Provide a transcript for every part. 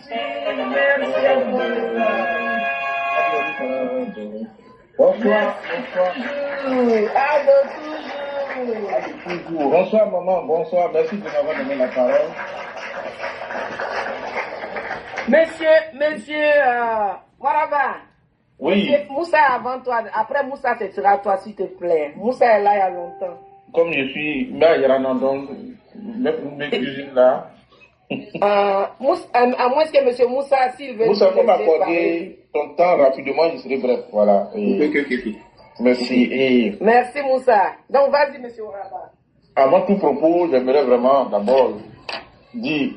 Merci à vous. Bonsoir. Ah, toujours. Bonsoir maman, bonsoir. Merci de m'avoir donné la parole. Monsieur, Maraba. Oui. Monsieur Moussa avant toi. Après Moussa, ce sera toi, s'il te plaît. Moussa est là il y a longtemps. Comme je suis là, il y a un donc, mes cuisines là. À moins que monsieur Moussa, s'il veut. Moussa, faut m'accorder ton temps rapidement, je serai bref. Voilà. Merci. Merci Moussa. Donc vas-y, monsieur Maraba. Avant tout propos, j'aimerais vraiment d'abord dire,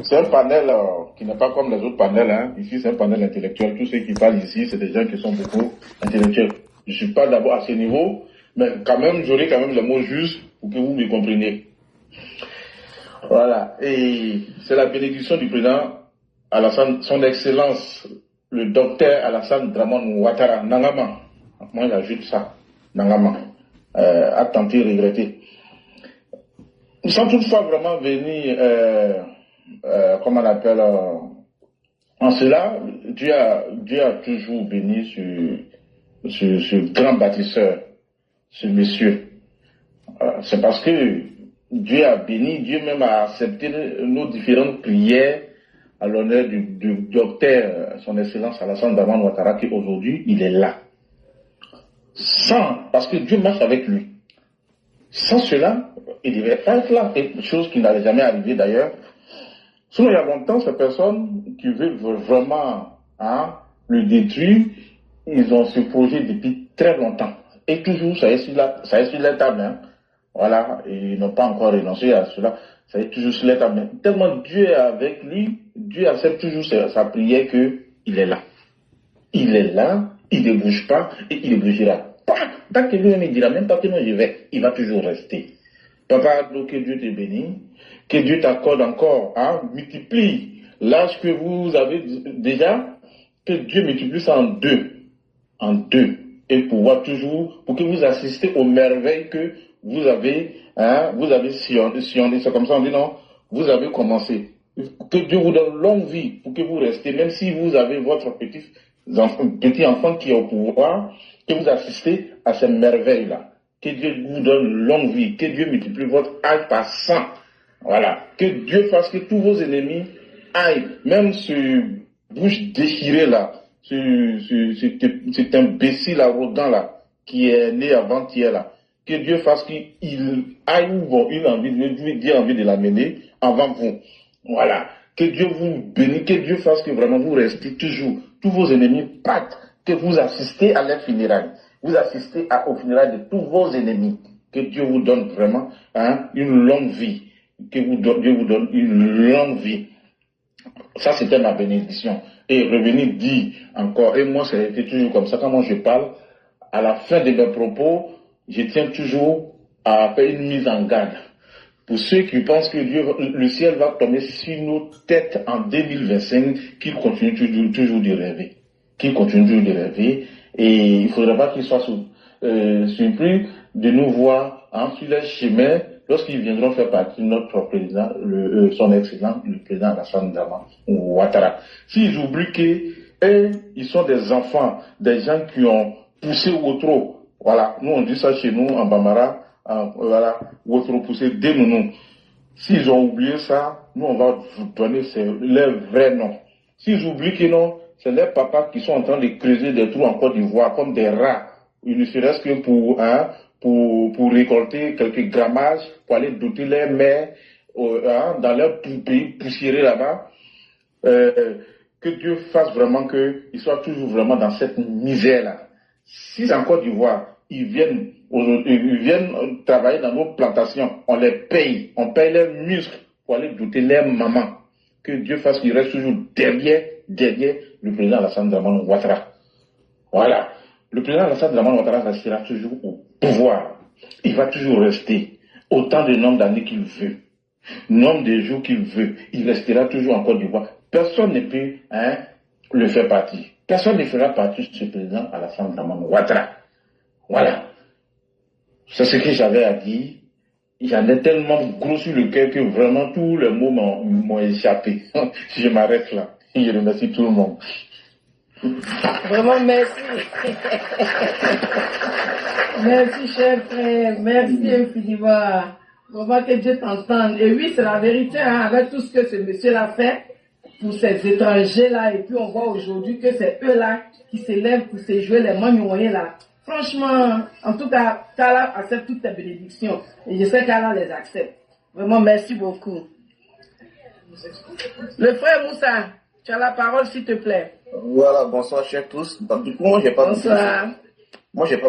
c'est un panel qui n'est pas comme les autres panels. Hein. Ici, c'est un panel intellectuel. Tous ceux qui parlent ici, c'est des gens qui sont beaucoup intellectuels. Je ne suis pas d'abord à ce niveau, mais quand même, j'aurai quand même les mots justes pour que vous me compreniez. Voilà. Et c'est la bénédiction du président Alassane, son excellence, le docteur Alassane Dramane Ouattara, Nangama. Moi, j'ajoute ça. Nangama. A tenté, regretté. Nous sommes toutefois vraiment venus, comment on appelle, en cela, Dieu a toujours béni ce grand bâtisseur, ce monsieur. C'est parce que Dieu a béni, Dieu même a accepté nos différentes prières à l'honneur du docteur, son excellence Alassane Dramane Ouattara, qui aujourd'hui, il est là. Parce que Dieu marche avec lui. Sans cela, il devait être là, chose qui n'allait jamais arriver d'ailleurs. Sinon, il y a longtemps, ces personnes qui veulent vraiment le détruire, ils ont ce projet depuis très longtemps. Et toujours, ça est sur la table. Hein. Voilà, et ils n'ont pas encore renoncé à cela. Ça est toujours sur la table. Tellement Dieu est avec lui, Dieu accepte toujours sa prière qu'il est là. Il est là, il ne bouge pas et il ne bougera pas. Tant que lui-même ne dira même pas que non, je vais, il va toujours rester. Papa, donc que Dieu te bénisse, que Dieu t'accorde encore, multiplie l'âge que vous avez déjà, que Dieu multiplie ça en deux, et pouvoir toujours, pour que vous assistez aux merveilles que vous avez sillonné, c'est comme ça on dit non, vous avez commencé. Que Dieu vous donne longue vie pour que vous restez, même si vous avez votre petit enfant qui est au pouvoir, que vous assistez à ces merveilles-là. Que Dieu vous donne longue vie, que Dieu multiplie votre âge par 100. Voilà. Que Dieu fasse que tous vos ennemis aillent, même ce bouche déchirée là, cet imbécile arrogant là, qui est né avant-hier là, que Dieu fasse qu'il aille où vont, il a envie de l'amener avant vous. Voilà. Que Dieu vous bénisse, que Dieu fasse que vraiment vous restez toujours, tous vos ennemis partent, que vous assistez à leurs funérailles. Vous assistez aux funérailles de tous vos ennemis. Que Dieu vous donne vraiment une longue vie. Que Dieu vous donne une longue vie. Ça, c'était ma bénédiction. Et revenir dire encore, et moi, c'est toujours comme ça, quand moi je parle, à la fin de mes propos, je tiens toujours à faire une mise en garde. Pour ceux qui pensent que le ciel va tomber sur nos têtes en 2025, qu'ils continuent toujours de rêver. Qu'ils continuent toujours de rêver. Et il ne faudrait pas qu'ils soient surpris de nous voir sur leur chemin lorsqu'ils viendront faire partie de notre président, son excellence, le président Alassane Dramane Ouattara. S'ils oublient qu'ils sont des enfants, des gens qui ont poussé au trop. Voilà, nous on dit ça chez nous en Bambara, voilà, au trop poussé dès nous. S'ils ont oublié ça, nous on va vous donner leur vrai nom. S'ils oublient que non, c'est leurs papas qui sont en train de creuser des trous en Côte d'Ivoire comme des rats. Il ne serait-ce que pour récolter quelques grammages, pour aller doter les mères dans leur pays poussiéré là-bas. Que Dieu fasse vraiment qu'ils soient toujours vraiment dans cette misère-là. Si c'est en Côte d'Ivoire, ils viennent travailler dans nos plantations, on les paye, on paye leurs muscles pour aller doter leurs mamans. Que Dieu fasse qu'ils restent toujours derrière le président Alassane Dramane Ouattara. Voilà. Le président Alassane Dramane Ouattara restera toujours au pouvoir. Il va toujours rester autant de nombre d'années qu'il veut, nombre de jours qu'il veut. Il restera toujours en Côte d'Ivoire. Personne ne peut le faire partir. Personne ne fera partie de ce président Alassane Dramane Ouattara. Voilà. C'est ce que j'avais à dire. J'en ai tellement gros sur le cœur que vraiment tous les mots m'ont échappé. Je m'arrête là. Je remercie tout le monde. Vraiment, merci. Merci, cher frère. Merci infiniment. Vraiment que Dieu t'entende. Et oui, c'est la vérité, hein, avec tout ce que ce monsieur-là fait pour ces étrangers-là. Et puis, on voit aujourd'hui que c'est eux-là qui s'élèvent pour se jouer les moyens là. Franchement, en tout cas, qu'Allah accepte toutes tes bénédictions. Et je sais qu'Allah les accepte. Vraiment, merci beaucoup. Le frère Moussa, tu as la parole, s'il te plaît. Voilà, bonsoir chers tous. Donc, du coup, moi, j'ai pas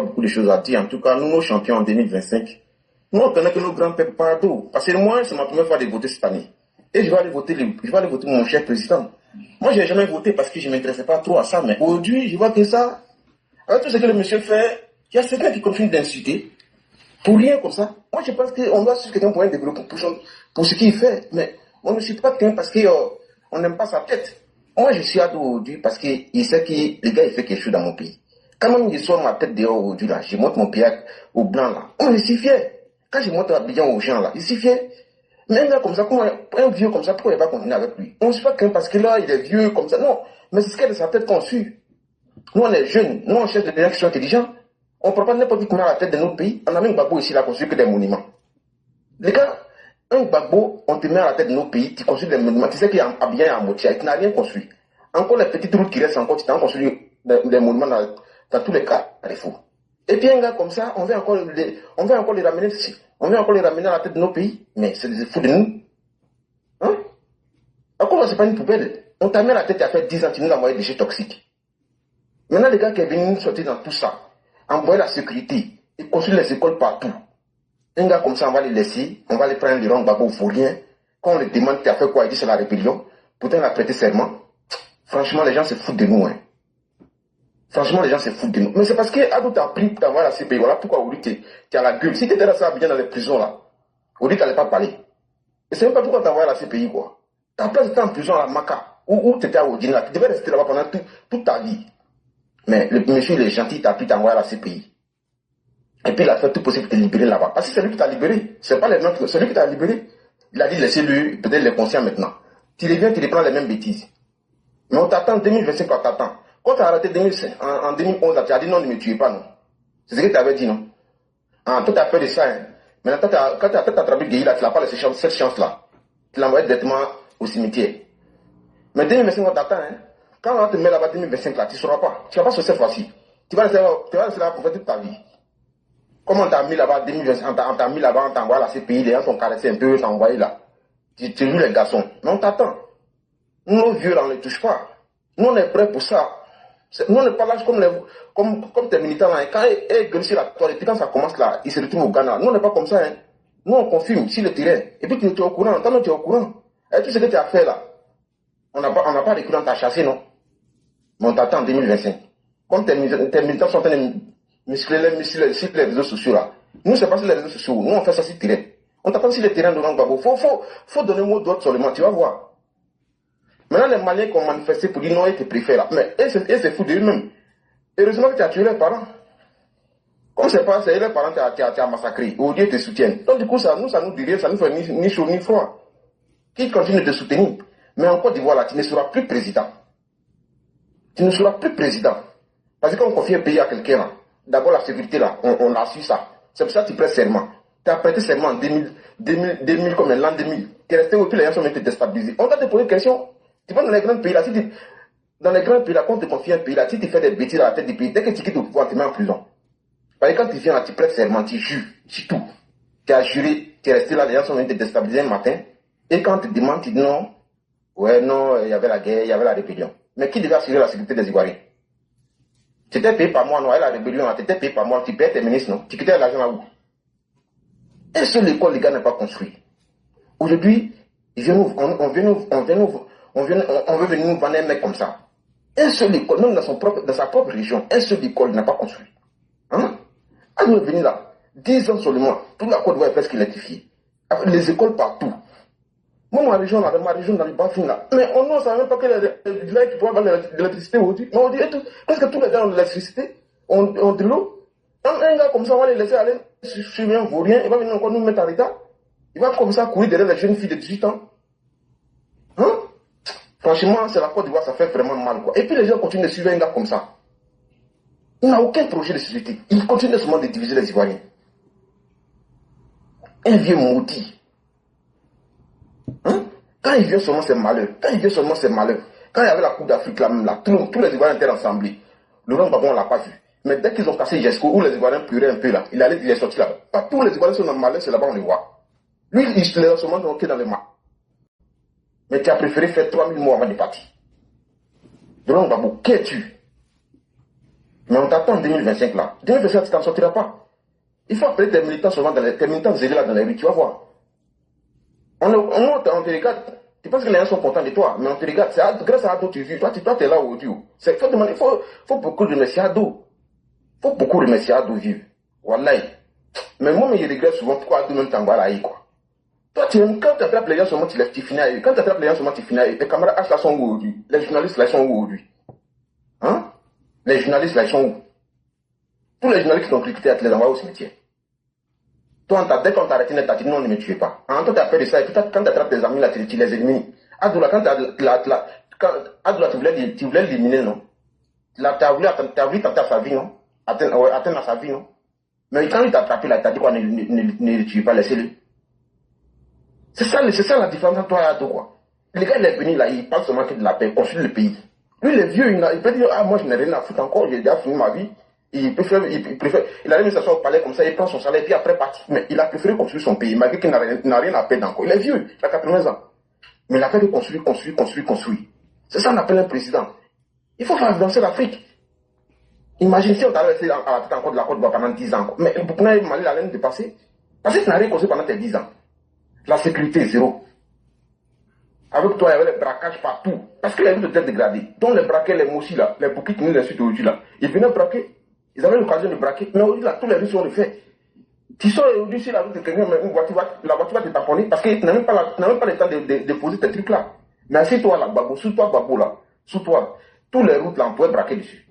beaucoup de choses à dire. En tout cas, nous, nos champions en 2025, nous, on connaît que nos grands peuples partout. Parce que moi, c'est ma première fois de voter cette année. Et je vais aller voter mon cher président. Moi, je n'ai jamais voté parce que je ne m'intéressais pas trop à ça. Mais aujourd'hui, je vois que ça, avec tout ce que le monsieur fait, il y a certains qui continuent d'insulter. Pour rien comme ça. Moi, je pense qu'on doit suivre quelqu'un pour un développement pour ce qu'il fait. Mais on ne suit pas quelqu'un parce qu'on n'aime pas sa tête. Moi, je suis ado aujourd'hui parce qu'il sait que le gars, il fait quelque chose dans mon pays. Quand même, je sors ma tête dehors aujourd'hui, là, je monte mon pied au blanc, là. Je suis fier. Quand je monte à Abidjan aux gens, là, je suis fier. Mais un gars comme ça, un vieux comme ça, pourquoi il va continuer avec lui? On ne suit pas quelqu'un parce que là, il est vieux comme ça. Non. Mais c'est ce qu'il y a de sa tête qu'on suit. Nous, on est jeunes. Nous, on cherche des gens qui sont intelligents. On ne prend pas n'importe qui qu'on a à la tête de notre pays. On a mis un Gbagbo ici, là, construit que des monuments. Les gars, un Gbagbo, on te met à la tête de nos pays, tu construis des monuments. Tu sais qu'il y a Abidjan et à Motia, tu n'as rien construit. Encore les petites routes qui restent encore, tu t'as construit des monuments dans tous les cas, il faut. Et puis un gars comme ça, on veut encore les ramener ici. On veut encore les ramener à la tête de nos pays. Mais c'est des fous de nous. Hein? Encore, c'est pas une poubelle. On t'a mis à la tête, il y a fait 10 ans, tu nous as envoyé des déchets toxiques. Maintenant, les gars qui sont venus sortir dans tout ça, envoyer la sécurité, et construire les écoles partout. Un gars comme ça, on va les laisser, on va les prendre le rang Gbagbo, il faut rien. Quand on les demande, tu as fait quoi? Il dit c'est la rébellion. Pourtant, il a prêté serment. Franchement, les gens se foutent de nous. Hein. Franchement, les gens se foutent de nous. Mais c'est parce qu'Ado t'a pris pour t'envoyer à la CPI. Voilà pourquoi aujourd'hui, tu as la gueule. Si tu étais là, ça bien dans les prisons, là, aujourd'hui, tu n'allais pas parler. Et c'est même pas pourquoi t'envoyer à la CPI, quoi. Ta place était en prison à la Maca, où tu étais à Odina. Tu devais rester là-bas pendant toute ta vie. Mais le monsieur, il est gentil, t'as pris t'envoyer à la CPI. Et puis, il a fait tout possible pour te libérer là-bas. Parce que c'est lui qui t'a libéré. C'est pas les gens c'est lui qui t'a libéré. Il a dit, laissez-lui, peut-être les conscients maintenant. Tu reviens, tu reprends les mêmes bêtises. Mais on t'attend en 2025, on t'attend. Quand tu as arrêté en 2011, tu as dit non, ne me tuez pas, non. C'est ce que tu avais dit, non. Ah, toi, tu as peur de ça, hein. Maintenant, quand tu as attrapé Guéhi, là, tu n'as pas laissé cette chance-là. Tu l'as envoyé directement au cimetière. Mais 2025, on t'attend, hein. Quand on te met là-bas 2025, là, tu ne sauras pas. Tu ne vas pas sur cette fois-ci. Tu vas rester là pour faire toute ta vie. Comment on t'a mis là-bas 2025, on t'a mis là-bas, on t'a envoyé à la CPI, les gens t'ont caressé un peu, t'ont envoyé là. Tu joues les garçons. Mais on t'attend. Nous, nos vieux, là, on ne les touche pas. Nous, on est prêts pour ça. Nous, on n'est pas là comme tes militants là. Et quand ils gueulent sur la toile, et puis quand ça commence là, ils se retrouvent au Ghana. Nous, on n'est pas comme ça. Hein. Nous, on confirme sur le terrain. Et puis, tu es au courant. Tant que tu es au courant. Et tout ce que tu as fait là, on n'a pas de courant, t'as chassé, non? Mais on t'attend en 2025. Comme tes militants sont en train de muscler les muscles sur les réseaux sociaux là. Nous, c'est pas sur les réseaux sociaux. Nous, on fait ça sur le terrain. On t'attend sur le terrain de Gbagbo. Faut donner un mot d'ordre seulement. Tu vas voir. Maintenant, les Maliens qui ont manifesté pour dire non, ils te préfèrent là. Mais eux, c'est fou d'eux-mêmes. Heureusement que tu as tué leurs parents. Comme c'est pas, c'est leurs parents qui as massacré. Aujourd'hui, ils te soutiennent. Donc, du coup, ça nous dit rien, ça nous fait ni chaud ni froid. Qui continue de te soutenir. Mais en Côte d'Ivoire, là, tu ne seras plus président. Tu ne seras plus président. Parce que quand on confie un pays à quelqu'un, là, d'abord la sécurité, là, on a su ça. C'est pour ça que tu prêtes serment. Tu as prêté serment en 2000 comme l'an 2000. Tu es resté où, puis les gens sont même te déstabilisés. On t'a te posé une question. Tu vas dans les grands pays là, dans les grands pays là, quand on te confie un pays là, si tu fais des bêtises à la tête du pays, dès que tu quittes au pouvoir, tu te mets en prison. Parce que quand tu viens là, tu prêtes serment, tu jures, c'est tout. Tu as juré, tu es resté là, les gens sont venus te déstabiliser un matin. Et quand on te demande, tu dis non. Ouais, non, il y avait la guerre, il y avait la rébellion. Mais qui devait assurer la sécurité des Ivoiriens? Tu étais payé par moi, non, la rébellion, tu étais payé par moi, tu payais tes ministres, non? Tu quittais l'argent là où? Et seule l'école, les gars, n'est pas construit. Aujourd'hui, on veut venir nous vendre un mec comme ça. Un seul école, même dans sa propre région, un seul école n'a pas construit. Hein? À nous venir là, 10 ans seulement, toute la Côte d'Ivoire est presque électrifiée. Avec les écoles partout. Moi, ma région, dans les Bafines là, mais on ne savait même pas que les gens qui pouvaient avoir de l'électricité aujourd'hui. Mais on dit, presque tous les gars ont de l'électricité, ont de l'eau. Un gars comme ça, on va les laisser aller sur un vaurien, il va venir encore nous mettre en retard. Il va comme ça courir derrière les jeunes filles de 18 ans. Hein? Franchement, c'est la Côte d'Ivoire, ça fait vraiment mal, quoi. Et puis les gens continuent de suivre un gars comme ça. Il n'a aucun projet de société. Il continue seulement de diviser les Ivoiriens. Un vieux maudit. Hein? Quand il vient seulement, c'est malheur. Quand il y avait la Coupe d'Afrique là même là, tous les Ivoiriens étaient rassemblés. Laurent Gbagbo, on ne l'a pas vu. Mais dès qu'ils ont cassé Jesco, où les Ivoiriens pleuraient un peu là, il est sorti là. Pas tous les Ivoiriens sont dans le malheur, c'est là-bas on les voit. Lui, il se les a seulement bloqués dans les mains. Mais tu as préféré faire 3000 mois avant de partir. Laurent Gbagbo, qui es-tu? Mais on t'attend en 2025 là. 2025, tu t'en sortiras pas. Il faut appeler tes militants souvent tes militants zélés là dans les rues, tu vas voir. On te regarde. Tu penses que les gens sont contents de toi, mais on te regarde. C'est grâce à Ado tu vis. Toi, tu es là aujourd'hui. Il faut beaucoup remercier Ado. Il faut beaucoup remercier Ado vivre. Wallahi. Mais moi, je regrette souvent pourquoi Ado même t'envoie là, quoi. Toi, quand tu attrapes les gens seulement, tu finis à eux. Quand tu attrapes les gens seulement, tu finis à eux. Les camarades H là sont où aujourd'hui? Les journalistes là sont où aujourd'hui? Hein? Les journalistes là sont où? Tous les journalistes qui ont critiqué, tu les envoies au cimetière. Toi, dès qu'on t'a arrêté net, t'as dit non, ne me tuez pas. En toi, t'as fait de ça, et puis quand tu attrapes tes amis là, tu les élimines. Adoula, quand Adoula, tu voulais l'éliminer, non? Là, t'as voulu atteindre sa vie, non? Atteindre sa vie, non? Mais quand il t'a attrapé là, t'as dit quoi, ne le tuez pas, laissez-le. C'est ça la différence entre toi et Ado, quoi. Le gars, il est venu là, il parle seulement que de la paix, construire le pays. Lui, il est vieux, il peut dire, ah, moi, je n'ai rien à foutre encore, j'ai déjà fini ma vie. Il allait s'asseoir au palais comme ça, il prend son salaire, et puis après partir. Mais il a préféré construire son pays, malgré qu'il n'a rien à perdre encore. Il est vieux, il a 80 ans. Mais il a fait de construire. C'est ça qu'on appelle un président. Il faut faire avancer l'Afrique. Imagine si on t'a laissé à la tête encore de la Côte d'Ivoire pendant 10 ans. Mais le Burkina et le Mali, la laine dépassée. Parce que tu n'as rien construit pendant tes 10 ans. La sécurité, zéro. Avec toi, il y avait les braquages partout. Parce qu'il y avait de têtes dégradées. Donc les braquets, les moussis là, les bouquets qui nous insultent aujourd'hui là, ils venaient braquer. Ils avaient l'occasion de braquer. Mais aujourd'hui, là, tous les rues sont refaits. Tu sors aujourd'hui sur la route de quelqu'un, mais la voiture va te tamponner parce que tu n'as même pas le temps de poser tes trucs là. Mais assieds-toi là, Gbagbo, sous toi, Gbagbo là, sous toi. Tous les routes là, on pouvait braquer dessus.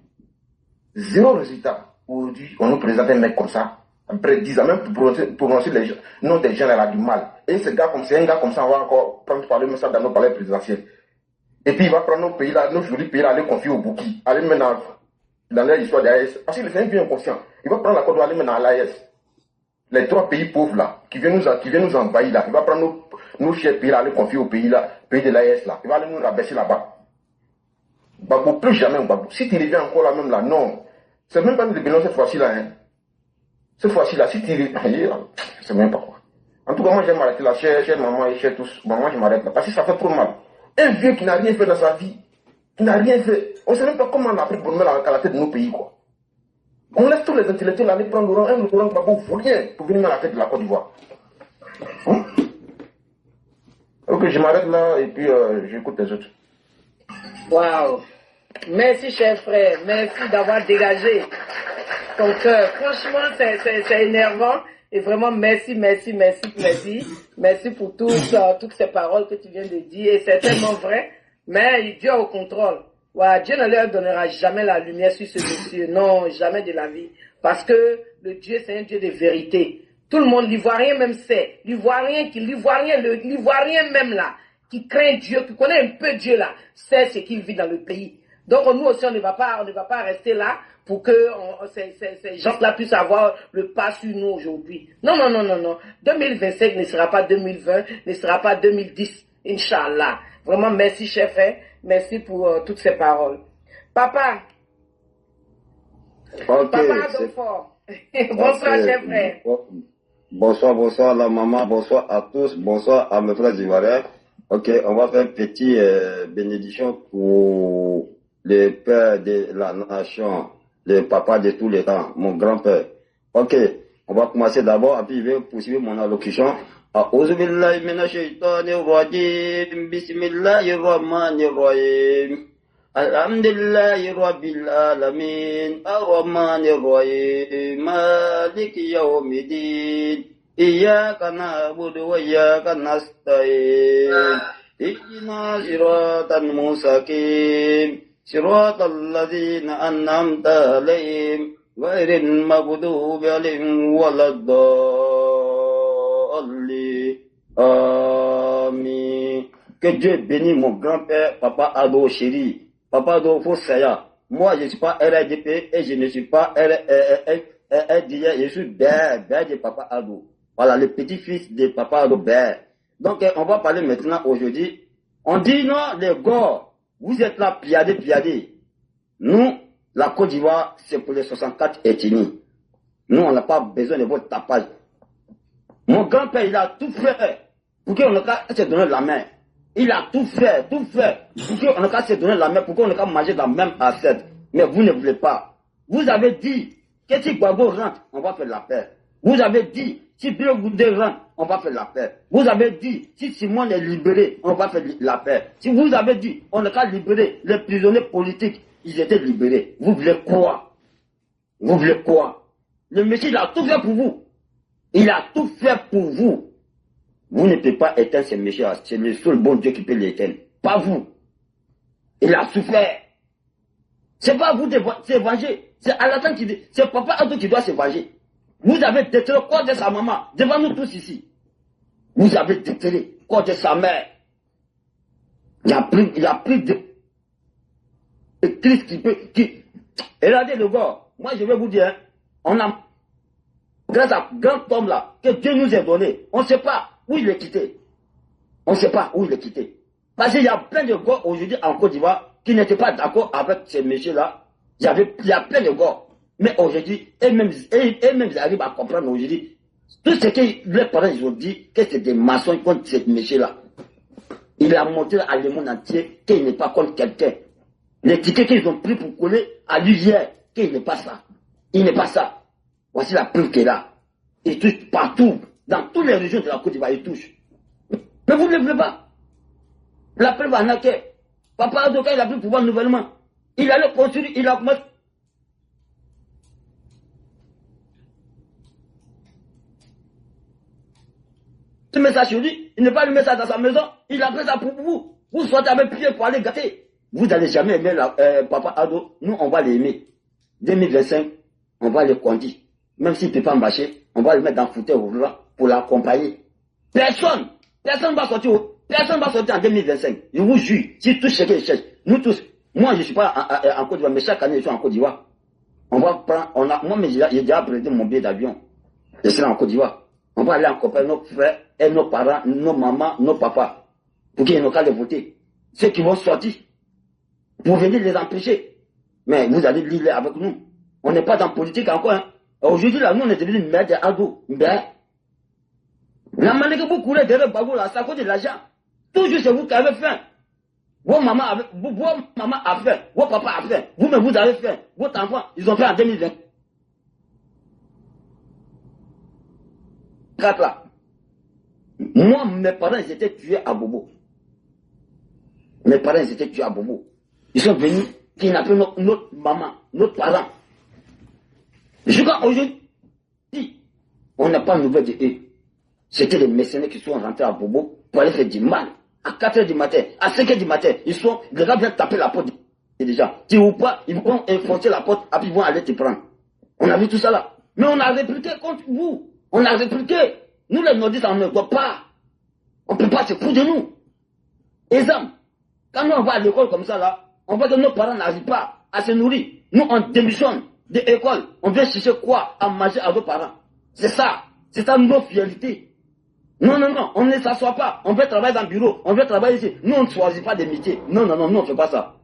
Zéro résultat. Aujourd'hui, on nous présente un mec comme ça. Après 10 ans, même pour prononcer les noms des gens, elle a du mal. Et c'est un gars comme ça, on va encore prendre parler de ça dans nos palais présidentiels. Et puis il va prendre nos pays là, nos jolis pays là, aller confier au Bouki, aller maintenant dans l'histoire d'AES. Parce qu'il est un bien conscient. Il va prendre la Côte d'Ivoire, aller maintenant à l'AES. Les 3 pays pauvres là, qui viennent nous envahir là, il va prendre nos chers pays là, aller confier au pays là, pays de l'AES là. Il va aller nous rabaisser là-bas. Gbagbo, plus jamais Gbagbo. Si tu reviens encore là même là, non. C'est même pas une rébellion cette fois-ci là, hein. Cette fois-ci là, si tu reviens, je sais même pas quoi. En tout cas, moi, je vais m'arrêter là, chère maman et chère tous. Maman, je m'arrête là, parce que ça fait trop mal. Un vieux qui n'a rien fait dans sa vie, qui n'a rien fait. On ne sait même pas comment on a pris pour mettre à la tête de nos pays, quoi. On laisse tous les intellectuels aller prendre Laurent Gbagbo, faut rien, pour venir à la tête de la Côte d'Ivoire. Hein? Ok, je m'arrête là, et puis j'écoute les autres. Waouh! Merci, cher frère. Merci d'avoir dégagé ton cœur. Franchement, c'est énervant. Et vraiment, merci pour toutes ces paroles que tu viens de dire. Et c'est tellement vrai. Mais Dieu est au contrôle. Ouais, Dieu ne leur donnera jamais la lumière sur ce monsieur. Non, jamais de la vie. Parce que le Dieu, c'est un Dieu de vérité. Tout le monde, l'Ivoirien même sait. L'Ivoirien même là, qui craint Dieu, qui connaît un peu Dieu là, sait ce qu'il vit dans le pays. Donc nous aussi, on ne va pas rester là pour que ces gens-là puissent avoir le pas sur nous aujourd'hui. Non. 2025 ne sera pas 2020, ne sera pas 2010, Inch'Allah. Vraiment, merci, cher frère. Merci pour toutes ces paroles. Papa. Okay, Papa Adolfo. Bonsoir, cher frère. Bonsoir la maman, bonsoir à tous, bonsoir à mes frères ivoiriens. Ok, on va faire une petite bénédiction pour le père de la nation, le papa de tous les temps, mon grand-père. Ok, on va commencer d'abord, et puis je vais poursuivre mon allocution. A'udhu billahi minash shaitanir rajim, bismillahir rahmanir rahim. Alhamdulillahi rabbil alamin, ar-rahmanir rahim, maliki yawmiddin. Iyyaka na'budu wa iyyaka nasta'in. Ihdina siratal mustaqim. Siratal ladzina an'amta 'alaihim ghairil maghdubi 'alaihim waladdallin. Amin. Que Dieu bénisse mon grand-père, Papa Ado Chéri. Papa Ado Fossaya. Moi, je ne suis pas RDP et je ne suis pas RDI. Je suis Bert de Papa Ado. Voilà, le petit-fils de Papa Ado Bert. Donc, on va parler maintenant aujourd'hui. On dit non, les gars, vous êtes là, piadés. Nous, la Côte d'Ivoire, c'est pour les 64 ethnies. Nous, on n'a pas besoin de votre tapage. Mon grand-père, il a tout fait pour qu'on ne pas se donner la main. Il a tout fait pour qu'on ne pas se donner la main, pour qu'on ne pas manger la même assiette. Mais vous ne voulez pas. Vous avez dit que si Gbagbo rentre, on va faire la paix. Vous avez dit, si Bilo Goudé rentre, on va faire la paix. Vous avez dit, si Simon est libéré, on va faire la paix. Si vous avez dit, on n'a qu'à libérer les prisonniers politiques, ils étaient libérés. Vous voulez quoi? Vous voulez quoi? Le monsieur, il a tout fait pour vous. Il a tout fait pour vous. Vous ne pouvez pas éteindre ce monsieur. C'est le seul bon Dieu qui peut l'éteindre. Pas vous. Il a souffert. C'est pas vous de se venger. C'est Alassane qui dit, c'est Papa Ado qui doit se venger. Vous avez déterré le corps de sa maman, devant nous tous ici. Vous avez déterré le corps de sa mère. Il a pris de Christ qui peut, regardez le gars, moi je vais vous dire, on a, grâce à ce grand homme là, que Dieu nous a donné, on ne sait pas où il est quitté. On ne sait pas où il est quitté. Parce qu'il y a plein de gars aujourd'hui en Côte d'Ivoire qui n'étaient pas d'accord avec ces messieurs-là. Il y a plein de gars. Mais aujourd'hui, eux-mêmes, ils arrivent à comprendre aujourd'hui. Tout ce que les parents ils ont dit, que c'est des maçons contre ces messieurs-là. Il a montré à le monde entier qu'il n'est pas contre quelqu'un. Les tickets qu'ils ont pris pour coller à lui hier, qu'il n'est pas ça. Il n'est pas ça. Voici la preuve qu'il est là. Il touche partout. Dans toutes les régions de la Côte d'Ivoire, il touche. Mais vous ne le voulez pas. La preuve en a que Papa Adoka, il a pris le pouvoir nouvellement. Il allait construire, il a commencé. Le message sur lui, il n'est pas le message dans sa maison, il a pris ça pour vous. Vous sortez avec pied pour aller gâter. Vous n'allez jamais aimer Papa Ado, nous on va l'aimer. 2025, on va le conduire. Même s'il ne peut pas marcher, on va le mettre dans le fauteuil roulant pour l'accompagner. Personne ne va sortir en 2025. Je vous jure, si tout ce qu'il cherche, nous tous, moi je ne suis pas en Côte d'Ivoire, mais chaque année je suis en Côte d'Ivoire. On va prendre, moi j'ai déjà présenté mon billet d'avion. Je serai en Côte d'Ivoire. On va aller accompagner nos frères et nos parents, nos mamans, nos papas, pour qu'ils n'aient qu'à les voter. Ceux qui vont sortir, pour venir les empêcher. Mais vous allez lire avec nous. On n'est pas dans la politique encore. Hein. Aujourd'hui, là, nous, on est devenus maîtres de Ado. Mais, la manière que vous courez derrière Gbagbo, là, c'est à cause de l'argent. Toujours, c'est vous qui avez faim. Vos mamans a faim. Vos papas a faim. Vous-même, vous avez faim. Votre enfant, ils ont fait en 2020. Là. Moi, mes parents, ils étaient tués à Bobo. Mes parents, ils étaient tués à Bobo. Ils sont venus, qui n'a plus notre maman, notre parent. Jusqu'à aujourd'hui, on n'a pas de nouvelles de eux. C'était les mercenaires qui sont rentrés à Bobo pour aller faire du mal. À 4 h du matin, à 5 h du matin, les gars viennent taper la porte des gens. Tu ou pas, ils vont enfoncer la porte, après ils vont aller te prendre. On a vu tout ça là. Mais on a répliqué contre vous. On a répliqué. Nous, les nordistes, on ne doit pas. On ne peut pas se foutre de nous. Exemple, quand nous on va à l'école comme ça, là, on voit que nos parents n'arrivent pas à se nourrir. Nous, on démissionne de l'école. On vient chercher quoi à manger à nos parents. C'est ça. C'est ça nos fiertés. Non, on ne s'assoit pas. On veut travailler dans le bureau. On veut travailler ici. Nous, on ne choisit pas des métiers. Non, on ne fait pas ça.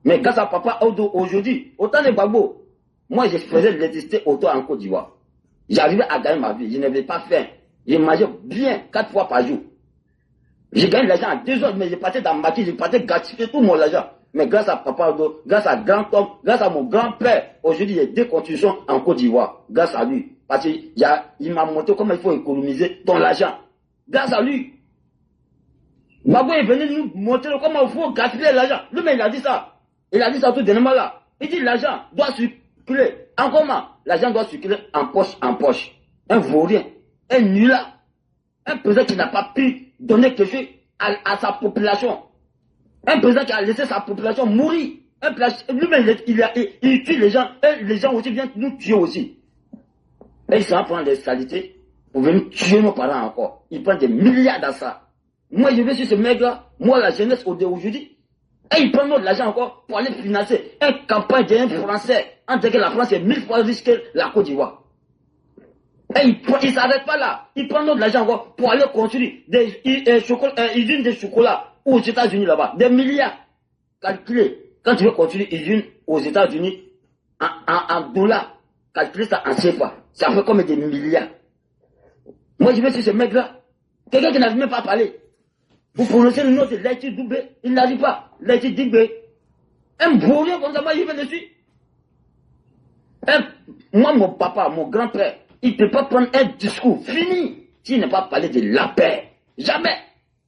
Mais grâce à Papa Ado, aujourd'hui, autant de Gbagbo, moi, je faisais l'électricité auto en Côte d'Ivoire. J'arrivais à gagner ma vie. Je n'avais pas faim. Je mangeais bien 4 fois par jour. J'ai gagné l'argent à 2 heures, mais j'ai passé dans ma vie, j'ai passé gaspiller tout mon argent. Mais grâce à Papa Ado, grâce à grand homme, grâce à mon grand-père, aujourd'hui, il y a 2 constructions en Côte d'Ivoire. Grâce à lui. Parce qu'il m'a montré comment il faut économiser ton argent. Grâce à lui. Gbagbo est venu nous montrer comment il faut gaspiller l'argent. Lui-même, il a dit ça. Il a dit ça tout dernièrement là. Il dit l'argent doit circuler. En comment? L'argent doit circuler en poche. Un vaurien, un nulard, un président qui n'a pas pu donner quelque chose à sa population. Un président qui a laissé sa population mourir. Lui-même, il tue les gens, et les gens aussi viennent nous tuer aussi. Et ils s'en prennent les saletés pour venir tuer nos parents encore. Ils prennent des milliards dans ça. Moi, je vais sur ce mec-là, Moi, la jeunesse aujourd'hui, et ils prennent de l'argent encore pour aller financer une campagne d'un Français, en disant que la France est 1000 fois riche que la Côte d'Ivoire. Et ils ne s'arrêtent pas là. Ils prennent de l'argent encore pour aller construire des usines de chocolat aux États-Unis là-bas. Des milliards calculés. Quand tu veux construire une usine aux États-Unis en dollars, calculer ça en CFA. Ça fait comme des milliards. Moi, je vais sur ce mec-là. Quelqu'un qui n'arrive même pas à parler. Vous prononcez le nom de Laïti Doubé. Il n'arrive pas. Laïti Doubé. Un bourré comme ça, moi, il vient dessus. Moi, mon papa, mon grand-père, il ne peut pas prendre un discours fini s'il n'a pas parlé de la paix. Jamais.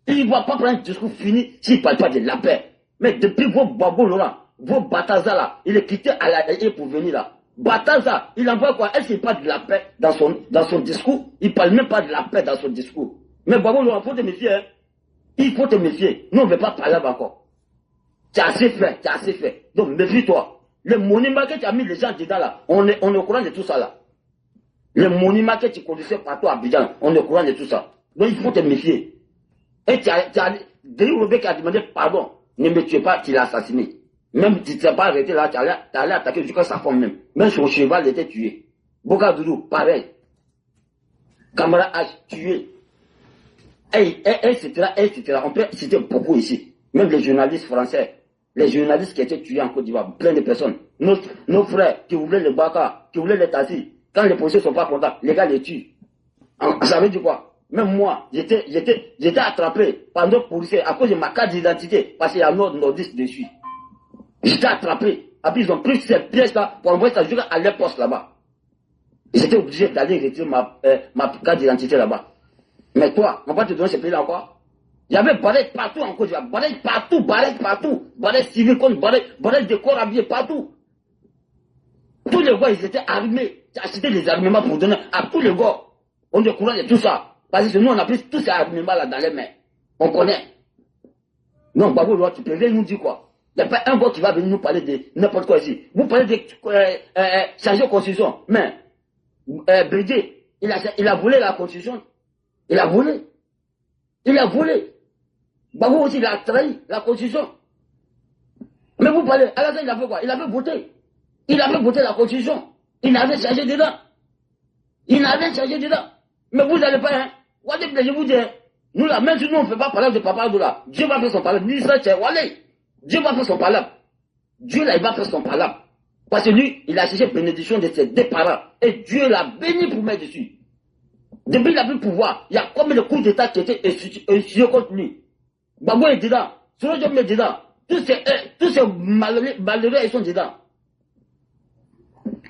Il ne va pas prendre un discours fini s'il ne parle pas de la paix. Mais depuis vos Babo Laurent, vos Bataza là, il est quitté à la haie pour venir là. Bataza, il envoie quoi? Est-ce qu'il parle de la paix dans son discours? Il ne parle même pas de la paix dans son discours. Mais Babo Laurent, il faut te méfier. Hein? Il faut te méfier. Nous, on ne veut pas parler encore. Tu as assez fait, tu as assez fait. Donc, méfie-toi. Le monument que tu as mis les gens dedans là, on est au courant de tout ça là. Le monument que tu conduisais partout à Abidjan, on est au courant de tout ça. Donc, il faut te méfier. Et tu as Denis Robert qui a demandé pardon. Ne me tuez pas, tu l'as assassiné. Même si tu ne t'es pas arrêté là, tu allais attaquer jusqu'à sa femme même. Même son cheval était tué. Bogadoudou, pareil. Camara H, tué. Etc. On peut citer beaucoup ici. Même les journalistes français. Les journalistes qui étaient tués en Côte d'Ivoire. Plein de personnes. Nos frères qui voulaient le Baka, qui voulaient les tassis. Quand les policiers ne sont pas contents, les gars les tuent. Ça veut dire quoi? Même moi, j'étais attrapé par nos policiers à cause de ma carte d'identité, parce qu'il y a un nordiste dessus. J'étais attrapé. Après, ils ont pris cette pièce-là pour envoyer ça jusqu'à à leur poste là-bas. J'étais obligé d'aller retirer ma carte d'identité là-bas. Mais toi, on va te donner ce pays-là encore? Il y avait barrette partout en Côte d'Ivoire. Barrette partout. Barrette civile contre barrette de corps habillés partout. Tous les gars, ils étaient armés. J'ai acheté des armements pour donner à tous les gars. On est au courant de tout ça. Parce que nous, on a pris tous ces armements-là dans les mains. On connaît. Non, Babou, tu peux rien nous dire quoi? Il n'y a pas un gars qui va venir nous parler de n'importe quoi ici. Vous parlez de changer la constitution. Mais, Bédié, il a volé la constitution. Il a volé. Babou aussi, il a trahi la constitution. Mais vous parlez, à la fin, il a fait quoi? Il avait voté. Il avait voté la constitution. Il n'avait changé dedans. Mais vous n'allez pas, hein. Je vous dis, hein. Nous là, même si nous on ne fait pas parler de Papa Doula, Dieu va faire son parole. Dieu va faire son parole. Dieu là, il va faire son parole. Parce que lui, il a cherché bénédiction de ses deux parents. Et Dieu l'a béni pour mettre dessus. Depuis qu'il a pris le pouvoir, il y a combien de coups d'État qui étaient institués contre lui. Babou est dedans. Solo Diop est dedans. Tous ces malheureux, ils sont dedans.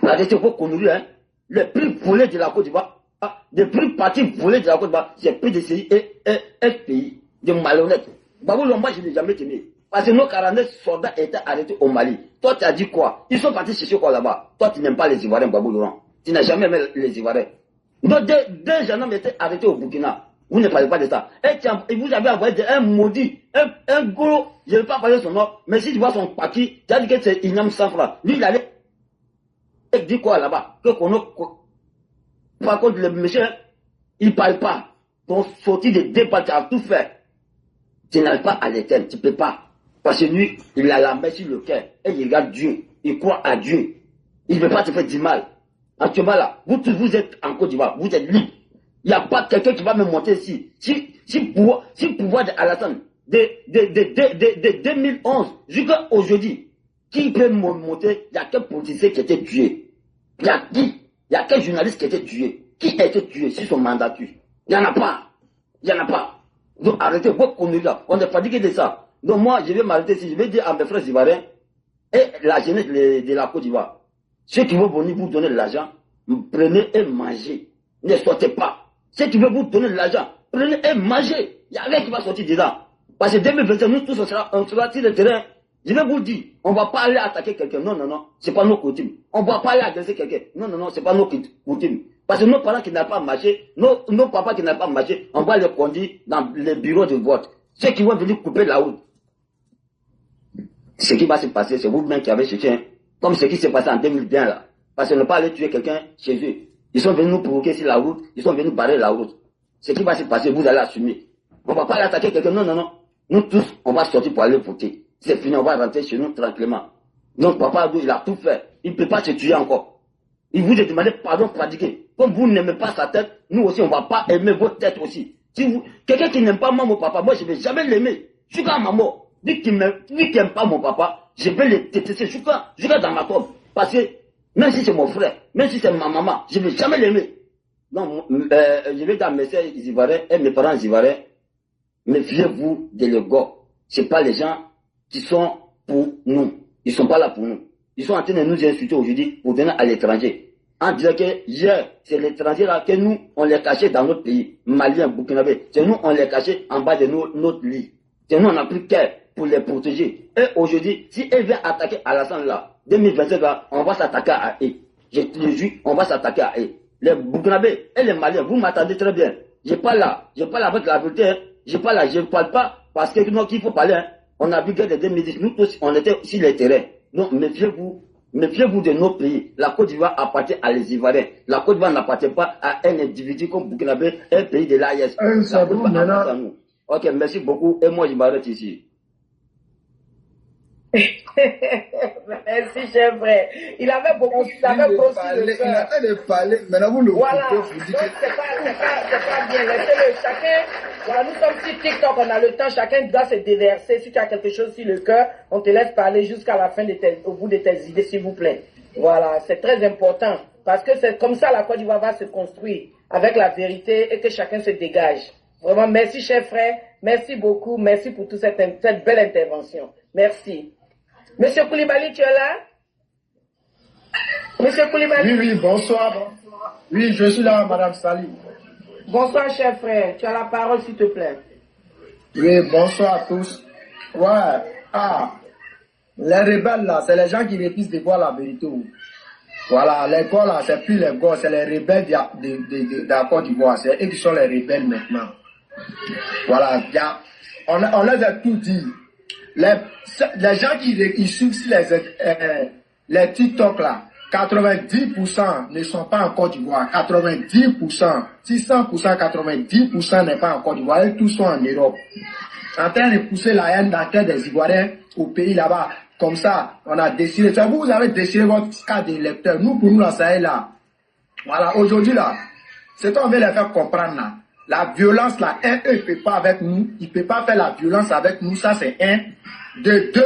La vérité, il faut qu'on nous hein. Le plus volé de la Côte d'Ivoire, le plus parti volé de la Côte d'Ivoire, c'est PDCI et FPI, de malhonnêtes. Babou, moi, je ne l'ai jamais tenu. Parce que nos 49 soldats étaient arrêtés au Mali. Toi, tu as dit quoi? Ils sont partis chercher quoi là-bas? Toi, tu n'aimes pas les Ivoiriens, Babou Laurent. Tu n'as jamais aimé les Ivoiriens. Donc, deux gendarmes étaient arrêtés au Burkina. Vous ne parlez pas de ça. Et vous avez envoyé un maudit, un gros, je ne vais pas parler son nom, mais si tu vois son paquet, tu as dit que c'est Ignam Safra. Lui, il allait. Il dit quoi là-bas? Par contre, le monsieur, il ne parle pas. Donc, sorti de débat, tu as tout fait. Tu n'arrives pas à l'éteindre, tu ne peux pas. Parce que lui, il a la main sur le cœur. Et il regarde Dieu. Il croit à Dieu. Il ne veut pas te faire du mal. Actuellement là, vous êtes en Côte d'Ivoire, vous êtes libre. Il n'y a pas quelqu'un qui va me monter ici. Si pouvoir de Alassane, de 2011 jusqu'à aujourd'hui, qui peut me monter? Il y a quel politicien qui a été tué? Il y a qui? Il y a quel journaliste qui a été tué? Qui a été tué sur son mandature? Il n'y en a pas. Donc arrêtez vos conneries là. On n'est pas dit que de ça. Donc moi, je vais m'arrêter ici. Je vais dire à mes frères ivoiriens et la jeunesse de la Côte d'Ivoire. Ceux qui vont venir vous donner de l'argent, prenez et mangez. Ne sortez pas. Ceux qui veulent vous donner de l'argent, prenez et mangez. Il n'y a rien qui va sortir dedans. Parce que 2025, nous tous, on sera sur le terrain. Je vais vous dire, on ne va pas aller attaquer quelqu'un. Non, ce n'est pas nos coutumes. On ne va pas aller agresser quelqu'un. Non, ce n'est pas nos coutumes. Parce que nos parents qui n'ont pas marché, nos papas qui n'ont pas marché, on va les conduire dans les bureaux de vote. Ceux qui vont venir couper la route. Ce qui va se passer, c'est vous-même qui avez cherché, hein, comme ce qui s'est passé en 2020 là. Parce qu'on ne peut pas aller tuer quelqu'un chez eux. Ils sont venus nous provoquer sur la route, ils sont venus barrer la route. Ce qui va se passer, vous allez assumer. On ne va pas aller attaquer quelqu'un, non. Nous tous, on va sortir pour aller voter. C'est fini, on va rentrer chez nous tranquillement. Donc Papa Adou, il a tout fait. Il ne peut pas se tuer encore. Il vous a demandé pardon pratiquer. Comme vous n'aimez pas sa tête, nous aussi, on ne va pas aimer votre tête aussi. Si vous, quelqu'un qui n'aime pas mon papa, moi je ne vais jamais l'aimer. Jusqu'à ma mort. Lui qui n'aime pas mon papa, je vais le détester jusqu'à dans ma tombe. Parce que même si c'est mon frère, même si c'est ma maman, je ne vais jamais l'aimer. Donc, je vais dans mes sœurs ivoiriens et mes parents ivoiriens. Méfiez-vous des légos. Ce n'est pas les gens qui sont pour nous. Ils ne sont pas là pour nous. Ils sont en train de nous insulter aujourd'hui pour donner à l'étranger. On dirait que hier, c'est l'étranger là que nous, on les cachait dans notre pays. Maliens, Burkinabé. C'est nous, on les cachait en bas de notre lit. C'est nous, on n'a plus qu'à pour les protéger. Et aujourd'hui, si elle vient attaquer Alassane là, 2027 là, on va s'attaquer à eux. Je te le jure, on va s'attaquer à eux. Les Burkinabés et les Maliens, vous m'attendez très bien. Je parle là avec la vérité. Hein. Je ne parle pas parce que nous qu'il faut parler. Hein. On a vu que de 2010, nous tous, on était sur les terrains. Donc, méfiez-vous de nos pays. La Côte d'Ivoire appartient à les Ivoiriens. La Côte d'Ivoire n'appartient pas à un individu comme Burkinabé, un pays de l'AIS. La Côte d'Ivoire appartient à nous. Ok, merci beaucoup. Et moi, je m'arrête ici. Merci, cher frère. Il avait beaucoup de Il a fait de parler. Maintenant, vous le voilà. coupez, Donc, c'est pas bien. Laissez-le. Chacun, voilà, nous sommes sur TikTok, on a le temps. Chacun doit se déverser. Si tu as quelque chose sur le cœur, on te laisse parler jusqu'à la fin au bout de tes idées, s'il vous plaît. Voilà, c'est très important. Parce que c'est comme ça la Côte d'Ivoire va se construire. Avec la vérité et que chacun se dégage. Vraiment, merci, cher frère. Merci beaucoup. Merci pour toute cette belle intervention. Merci. Monsieur Koulibaly, tu es là? Monsieur Koulibaly? Oui, bonsoir. Oui, je suis là, Madame Sali. Bonsoir, cher frère. Tu as la parole, s'il te plaît. Oui, bonsoir à tous. Ouais, les rebelles là, c'est les gens qui refusent de voir la vérité. Voilà, les gars là, c'est plus les gars, c'est les rebelles de la Côte d'Ivoire. C'est eux qui sont les rebelles maintenant. Voilà, on les a tout dit. Les gens qui suivent les TikTok là, 90% ne sont pas en Côte d'Ivoire. 90%, 600%, 90% n'est pas en Côte d'Ivoire. Et tous sont en Europe. En train de pousser la haine dans la tête des Ivoiriens au pays là-bas. Comme ça, on a décidé. Vous avez décidé votre cas d'électeur. Nous, pour nous, là, ça est là. Voilà, aujourd'hui là, c'est qu'on veut les faire comprendre là. La violence là, eux, ils ne peuvent pas avec nous. Ils ne peuvent pas faire la violence avec nous. Ça, c'est un. De deux,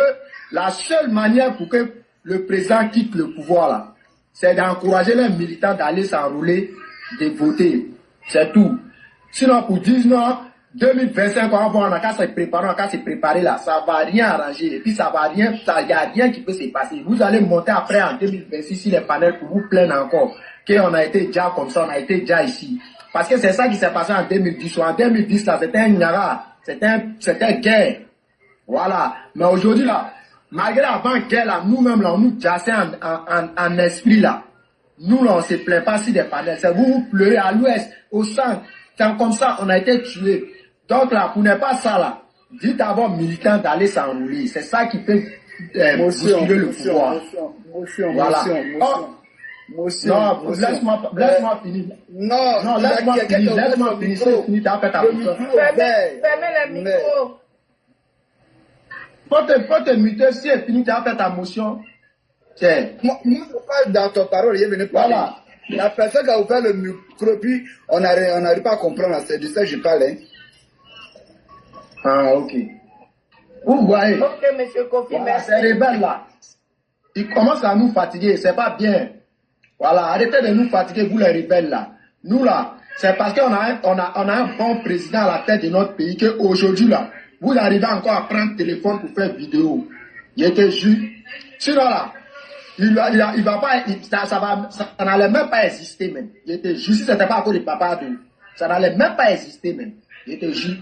la seule manière pour que le président quitte le pouvoir là, c'est d'encourager les militants d'aller s'enrôler, de voter. C'est tout. Sinon, pour 19, 2025, on a qu'à se préparer là. Ça va rien arranger. Et puis, ça va rien, il n'y a rien qui peut se passer. Vous allez monter après en 2026 sur les panels pour vous plaindre encore. Qu'on a été déjà comme ça, on a été déjà ici. Parce que c'est ça qui s'est passé en 2010. En 2010, là, c'était un Niara. C'était guerre. Voilà. Mais aujourd'hui, là, malgré avant-guerre, là, nous-mêmes, là, on nous jassait en esprit, là. Nous, là, on ne se plaint pas si des panels. C'est vous pleurez à l'ouest, au centre. Quand comme ça, on a été tués. Donc, là, pour ne pas ça, là, dites à vos militants d'aller s'enrouler. C'est ça qui fait bousculer le pouvoir. Voilà. Non, laisse-moi finir. Non, laisse-moi finir. C'est fini, t'as fait ta motion. Fermez le micro. Faut te muter, si c'est fini, t'as fait ta motion. Moi, je parle dans ta parole, il est venu parler. Voilà. La personne qui a ouvert le micro, puis on n'arrive pas à comprendre, c'est de ça que je parle. Hein. Ah, ok. Vous voyez. Ok, monsieur Kofi, voilà, merci. Ces rebelles là, ils commencent à nous fatiguer, c'est pas bien. Voilà, arrêtez de nous fatiguer, vous les rebelles là. Nous là, c'est parce qu'on a un bon président à la tête de notre pays qu'aujourd'hui là, vous arrivez encore à prendre le téléphone pour faire vidéo. Il te jure. Sinon là, il va pas, ça n'allait même pas exister même. Il te jure, si c'était pas à cause de Papa Adou, ça n'allait même pas exister même. Il te jure.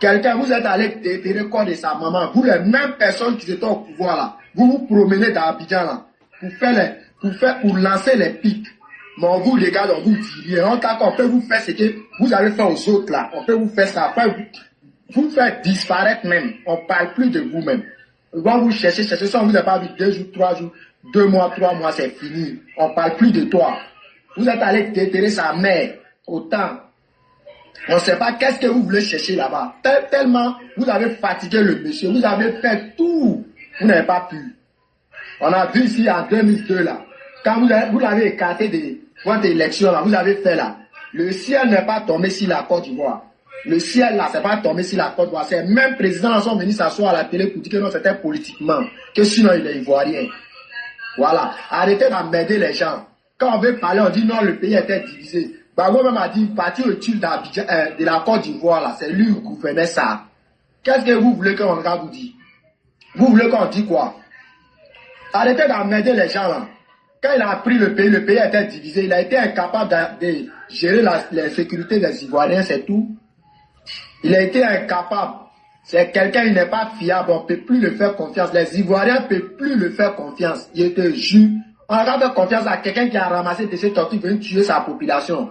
Quelqu'un, vous êtes allé déterrer le corps de sa maman, vous les mêmes personnes qui étaient au pouvoir là, vous vous promenez dans Abidjan là, pour lancer les pics. Mais on vous regarde, on vous dit rien. On peut vous faire ce que vous avez fait aux autres là. On peut vous faire ça. Vous faire disparaître même. On ne parle plus de vous-même. On va vous chercher. Si on vous a pas vu 2 jours, 3 jours, 2 mois, 3 mois, c'est fini. On ne parle plus de toi. Vous êtes allé déterrer sa mère. Autant. On ne sait pas qu'est-ce que vous voulez chercher là-bas. Tellement vous avez fatigué le monsieur, vous avez fait tout, vous n'avez pas pu. On a vu ici en 2002 là, quand vous l'avez écarté de votre élection là, vous avez fait là. Le ciel n'est pas tombé sur la Côte d'Ivoire. Le ciel là, c'est pas tombé sur la Côte d'Ivoire. C'est même président sont venus s'asseoir à la télé pour dire que non, c'était politiquement, que sinon il est ivoirien. Voilà. Arrêtez d'emmerder les gens. Quand on veut parler, on dit non, le pays était divisé. Bago même a dit, parti utile de la Côte d'Ivoire là, c'est lui qui gouvernait ça. Qu'est-ce que vous voulez qu'on vous dise? Vous voulez qu'on dise quoi? Arrêtez d'emmerder les gens là. Quand il a pris le pays était divisé. Il a été incapable de gérer la sécurité des Ivoiriens, c'est tout. Il a été incapable. C'est quelqu'un qui n'est pas fiable, on ne peut plus le faire confiance. Les Ivoiriens ne peuvent plus le faire confiance. Il te jure. On n'a pas fait confiance à quelqu'un qui a ramassé de ces tortues pour tuer sa population.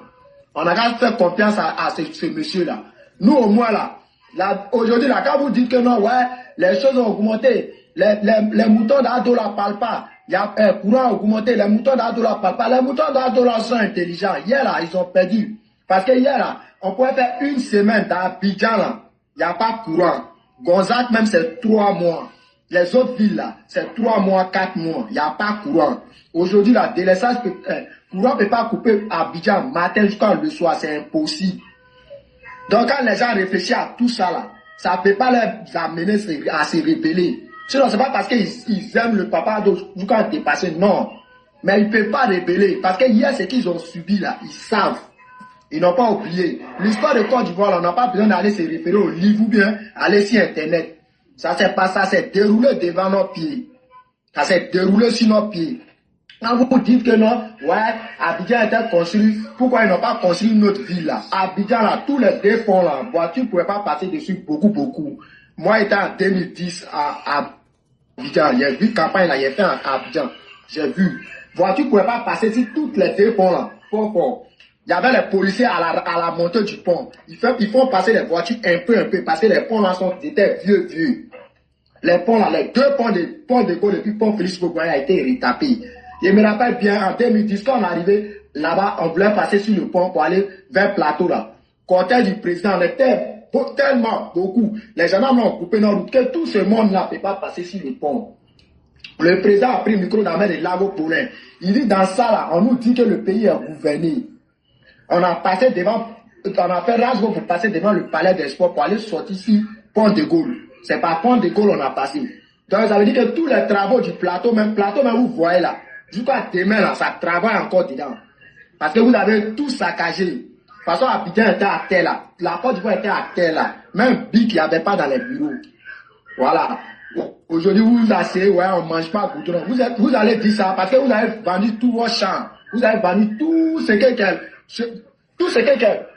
On n'a pas fait confiance à ce monsieur-là. Nous, au moins, là aujourd'hui, là, quand vous dites que non, ouais, les choses ont augmenté, les moutons d'Adola ne parlent pas, il y a un courant augmenté, les moutons d'Adola ne parlent pas, les moutons d'Adola sont intelligents. Hier, là, ils ont perdu. Parce que hier, là, on pouvait faire une semaine dans Abidjan, là, il n'y a pas courant. Gonzague, même, c'est 3 mois. Les autres villes, là, c'est 3 mois, 4 mois. Il n'y a pas courant. Aujourd'hui, la délaissage, courant ne peut pas couper Abidjan matin jusqu'à le soir. C'est impossible. Donc, quand les gens réfléchissent à tout ça, là, ça ne peut pas les amener à se rebeller. Sinon, ce n'est pas parce qu'ils aiment le papa jusqu'à dépasser. Non. Mais ils ne peuvent pas rebeller. Parce que hier, ce qu'ils ont subi, là, ils savent. Ils n'ont pas oublié. L'histoire de Côte d'Ivoire, on n'a pas besoin d'aller se référer au livre ou bien aller sur Internet. Ça, c'est pas ça, c'est déroulé devant nos pieds. Ça s'est déroulé sur nos pieds. Quand vous dites que non, ouais, Abidjan était construit, pourquoi ils n'ont pas construit une autre ville là? Abidjan là, tous les deux ponts là, voiture ne pouvait pas passer dessus beaucoup. Moi, j'étais en 2010 à Abidjan, j'ai vu campagne là, j'ai fait à Abidjan, j'ai vu. Voiture ne pouvait pas passer sur toutes les deux ponts là, pont. Il y avait les policiers à la montée du pont. Ils font passer les voitures un peu, parce que les ponts là étaient vieux. Les ponts là, les deux ponts de Gaulle et puis pont Félix Houphouët a été retapé. Je me rappelle bien, en 2010, quand on est arrivé là-bas, on voulait passer sur le pont pour aller vers le plateau là. Cortège du président, on était tellement beaucoup. Les gendarmes ont coupé nos routes que tout ce monde-là ne peut pas passer sur le pont. Le président a pris le micro dans la main de Lago Poulin. Il dit dans ça là, on nous dit que le pays est gouverné. On a passé devant, on a fait rasgo pour passer devant le palais des sports pour aller sortir ici, pont de Gaulle. C'est par pont de Gaulle on a passé. Donc ça veut dire que tous les travaux du plateau, même vous voyez là, jusqu'à demain là, ça travaille encore dedans. Parce que vous avez tout saccagé. De toute façon, Abidjan était à terre là. La Côte d'Ivoire était à terre là. Même Bic, il n'y avait pas dans les bureaux. Voilà. Aujourd'hui, vous vous asseyez, ouais, on ne mange pas goudron. Vous allez dire ça parce que vous avez vendu tous vos champs. Vous avez vendu tout ce que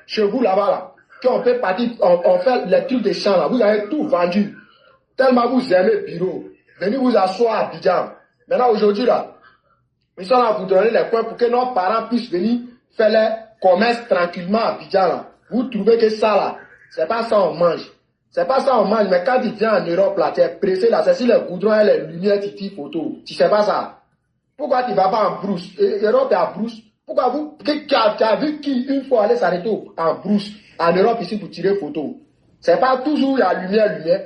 chez vous là-bas là. Qu'on peut partir, on fait les trucs des champs là. Vous avez tout vendu. Tellement vous aimez le bureau. Venez vous asseoir à Abidjan. Maintenant, aujourd'hui là, ils sont là à vous donner les coins pour que nos parents puissent venir faire les commerces tranquillement à Abidjan là. Vous trouvez que ça là, c'est pas ça on mange. C'est pas ça on mange, mais quand tu viens en Europe là, tu es pressé là, c'est si les goudrons et les lumières tu tires photo. Tu sais pas ça. Pourquoi tu vas pas en brousse? Europe est en brousse. Pourquoi tu as vu qui une fois aller s'arrêter en brousse en Europe ici pour tirer photo? C'est pas toujours il y a lumière.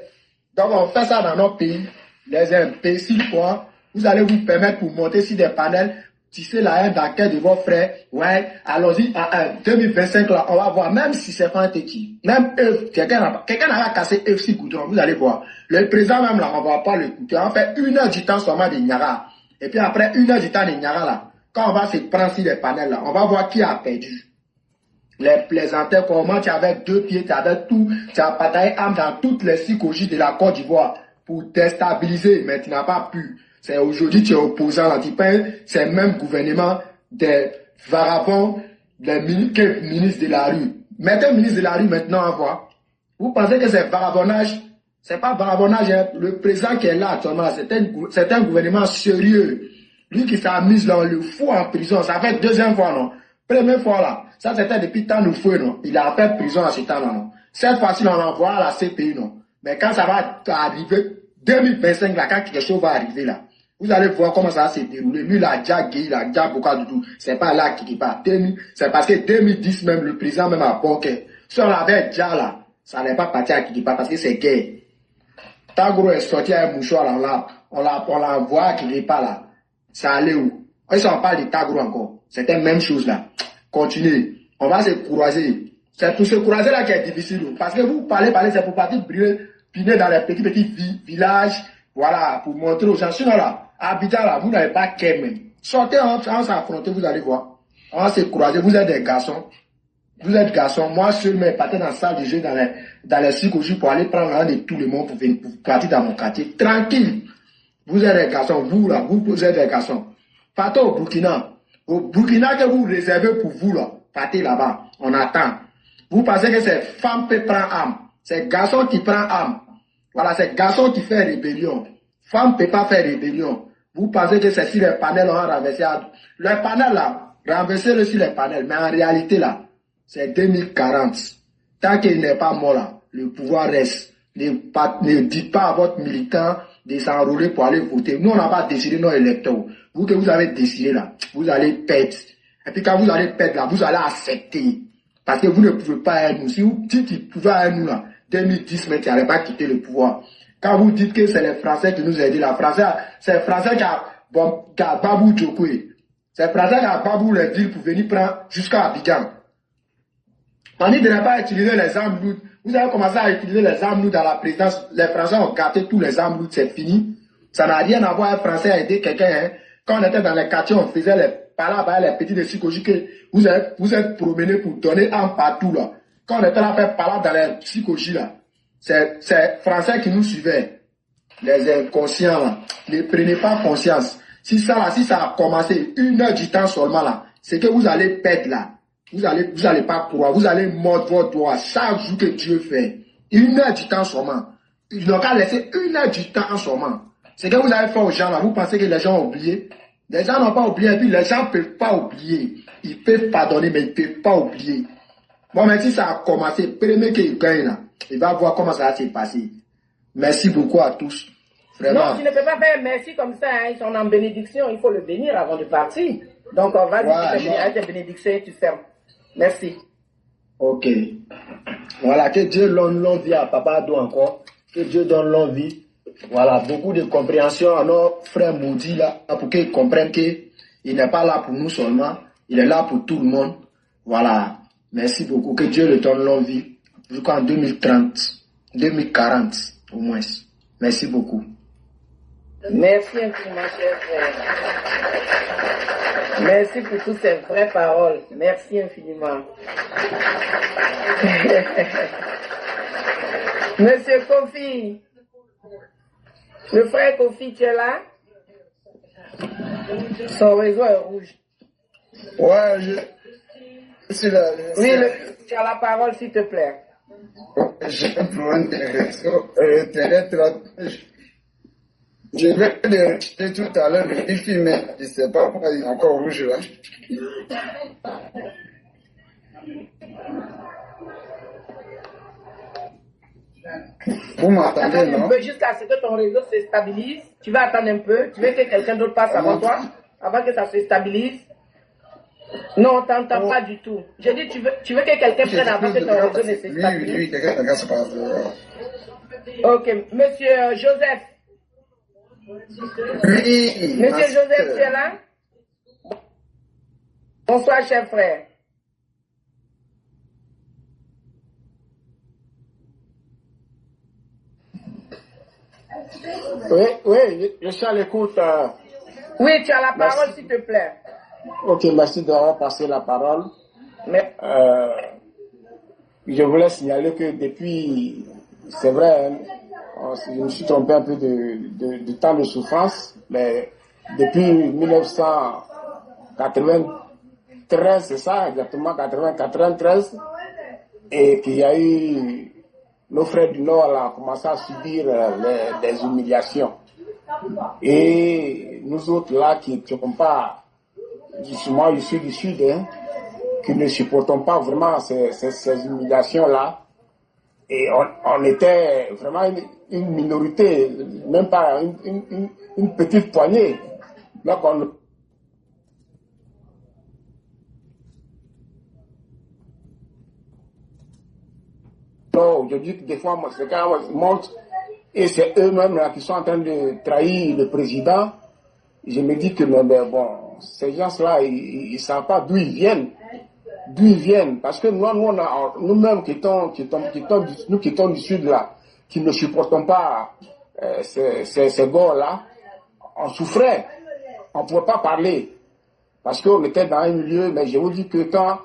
Donc on fait ça dans notre pays. Les imbéciles quoi. Vous allez vous permettre pour monter sur des panels, tisser la haine dans quel de vos frères. Ouais, allons-y, en 2025 là, on va voir, même si c'est pas un petit, même quelqu'un n'a pas cassé FC Goudron, vous allez voir. Le président même là, on va pas l'écouter. On fait 1 heure du temps seulement de Niara. Et puis après 1 heure du temps de Niara là, quand on va se prendre sur les panels là, on va voir qui a perdu. Les plaisanteurs, comment tu avais 2 pieds, tu avais tout, tu as bataillé âme dans toutes les psychologies de la Côte d'Ivoire pour déstabiliser, mais tu n'as pas pu. C'est aujourd'hui tu es opposant là, tu payes, c'est le même gouvernement des varabons, des ministres de la rue. Mettez le ministre de la rue maintenant à voir. Vous pensez que c'est varabonnage? C'est pas varabonnage, hein. Le président qui est là actuellement, c'est un gouvernement sérieux. Lui qui s'amuse là, on le fout en prison, ça fait 2e fois non. Première fois là, ça c'était depuis tant de feu non. Il a fait prison à ce temps-là non. Cette fois-ci on l'envoie à la CPI non. Mais quand ça va arriver, 2025 là, quand quelque chose va arriver là, vous allez voir comment ça va se dérouler. Lui, il a déjà gagné, il a déjà beaucoup de tout. C'est pas là qu'il part. C'est parce que 2010 même, le président même a banqué. Si on l'avait déjà là, ça n'est pas parti à Kiripa parce que c'est gay. Tagro est sorti à un mouchoir là, on l'a envoyé à Kiripa là. Ça allait où? Si on parle de Tagro encore, c'était la même chose là. Continuez. On va se croiser. C'est pour se croiser là qui est difficile. Parce que vous parlez, c'est pour partir piner dans les petits villages, voilà, pour montrer aux gens. Sinon là, à Abidjan là, vous n'avez pas qu'à même. Sortez, on s'affronter, vous allez voir. On va se croiser, vous êtes des garçons. Vous êtes garçons, moi seul, mais partez dans la salle de jeu, dans les psychologies pour aller prendre un de tout le monde pour partir dans mon quartier. Tranquille. Vous êtes des garçons, vous là, vous êtes des garçons. Partez au Burkina. Au Burkina que vous réservez pour vous là, partez là-bas. On attend. Vous pensez que c'est femme qui prend âme. C'est garçon qui prend âme. Voilà, c'est garçon qui fait rébellion. Femme ne peut pas faire rébellion. Vous pensez que c'est si les panels ont renversé. Les panels là, renversez-le sur les panels. Mais en réalité là, c'est 2040. Tant qu'il n'est pas mort là, le pouvoir reste. Ne dites pas à votre militant de s'enrôler pour aller voter. Nous, on n'a pas décidé nos électeurs. Vous que vous avez décidé là, vous allez perdre. Et puis quand vous allez perdre là, vous allez accepter. Parce que vous ne pouvez pas être nous. Si vous dites qu'il pouvait être nous là, 2010, mais tu n'allez pas quitter le pouvoir. Quand vous dites que c'est les Français qui nous aident, c'est les Français qui a Babou Djokoué. C'est les Français qui a Babou les villes pour venir prendre jusqu'à Abidjan. On dit de ne pas utiliser les armes lourdes. Vous avez commencé à utiliser les armes lourdes dans la présidence. Les Français ont gâté tous les armes lourdes, c'est fini. Ça n'a rien à voir, un Français a aidé quelqu'un. Hein. Quand on était dans les quartiers, on faisait les palabres, les petits de psychologie que vous êtes promenés pour donner armes partout là. Quand on était là à faire palabre dans les psychologies là, c'est Français qui nous suivaient. Les inconscients là. Ne prenez pas conscience. Si ça a commencé 1 heure du temps seulement là, c'est que vous allez perdre là. Vous allez pas croire, vous allez mordre votre doigt chaque jour que Dieu fait. 1 heure du temps seulement. Ils n'ont qu'à laisser 1 heure du temps seulement. C'est que vous avez fait aux gens là, vous pensez que les gens ont oublié. Les gens n'ont pas oublié, et puis les gens ne peuvent pas oublier. Ils peuvent pardonner, mais ils ne peuvent pas oublier. Bon, mais si ça a commencé, premier qu'il gagne là, il va voir comment ça va se passer. Merci beaucoup à tous. Vraiment. Non, tu ne peux pas faire merci comme ça, hein. Ils sont en bénédiction, il faut le bénir avant de partir. Donc, on va dire avec tes bénédictions, tu fermes. Merci. Ok. Voilà, que Dieu donne longue vie à Papa Ado encore. Que Dieu donne longue vie. Voilà, beaucoup de compréhension à nos frères maudits là, pour qu'ils comprennent qu'il n'est pas là pour nous seulement, il est là pour tout le monde. Voilà. Merci beaucoup. Que Dieu le donne longue vie. Jusqu'en 2030, 2040 au moins. Merci beaucoup. Merci infiniment, cher frère. Merci pour toutes ces vraies paroles. Merci infiniment. Monsieur Kofi, le frère Kofi, tu es là? Son réseau est rouge. Ouais, je suis là. Oui, tu as la parole, s'il te plaît. J'ai un problème de réseau. Je vais le rejeter tout à l'heure, le défi, mais je ne sais pas pourquoi il est encore rouge là. Vous m'entendez, non? Jusqu'à ce que ton réseau se stabilise. Tu vas attendre un peu. Tu veux que quelqu'un d'autre passe avant toi, avant que ça se stabilise? Non, on ne t'entend pas du tout. J'ai dit, tu veux que quelqu'un prenne avant que ton réseau ne se stabilise? Oui, quelqu'un se passe. Ok, monsieur Joseph. Oui. Monsieur Joseph, tu es là? Bonsoir, cher frère. Oui, je suis à l'écoute. Oui, tu as la parole, s'il te plaît. Ok, merci d'avoir passé la parole. Mais... je voulais signaler que depuis, c'est vrai, je me suis trompé un peu de temps de souffrance, mais depuis 1993, c'est ça, exactement, 93, et qu'il y a eu, nos frères du Nord là, ont commencé à subir des humiliations. Et nous autres là, qui ne sommes pas, justement, je suis du Sud, hein, qui ne supportons pas vraiment ces humiliations-là. Et on était vraiment une minorité, même pas une petite poignée. Donc aujourd'hui, des fois, ces cas montent et c'est eux-mêmes là qui sont en train de trahir le président. Je me dis que bon, ces gens-là, ils ne savent pas d'où ils viennent. D'où ils viennent. Parce que nous-mêmes qui étions du sud là, qui ne supportons pas ces gars-là, on souffrait. On ne pouvait pas parler. Parce qu'on était dans un milieu, mais je vous dis que quand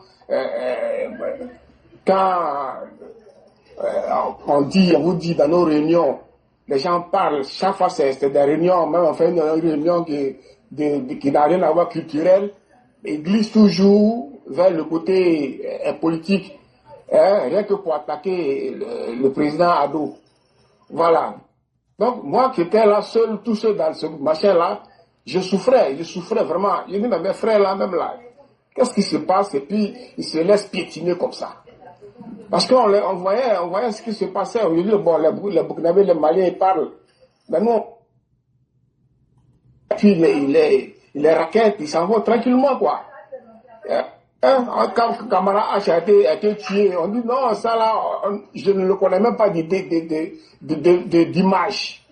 on vous dit dans nos réunions, les gens parlent, chaque fois c'est des réunions, même on fait une réunion qui n'a rien à voir culturelle, ils glissent toujours vers le côté politique, rien que pour attaquer le président Ado. Voilà. Donc moi qui étais là seul, tout seul dans ce machin-là, je souffrais vraiment. Je dis, mais mes frères là, même là, qu'est-ce qui se passe? Et puis ils se laissent piétiner comme ça. Parce qu'on voyait ce qui se passait. On dit, bon, les Burkinabés, les Maliens, ils parlent. Mais nous, puis les raquettes, ils s'en vont tranquillement, quoi. Quand Camara H a été tué, on dit, non, ça là, je ne le connais même pas d'image.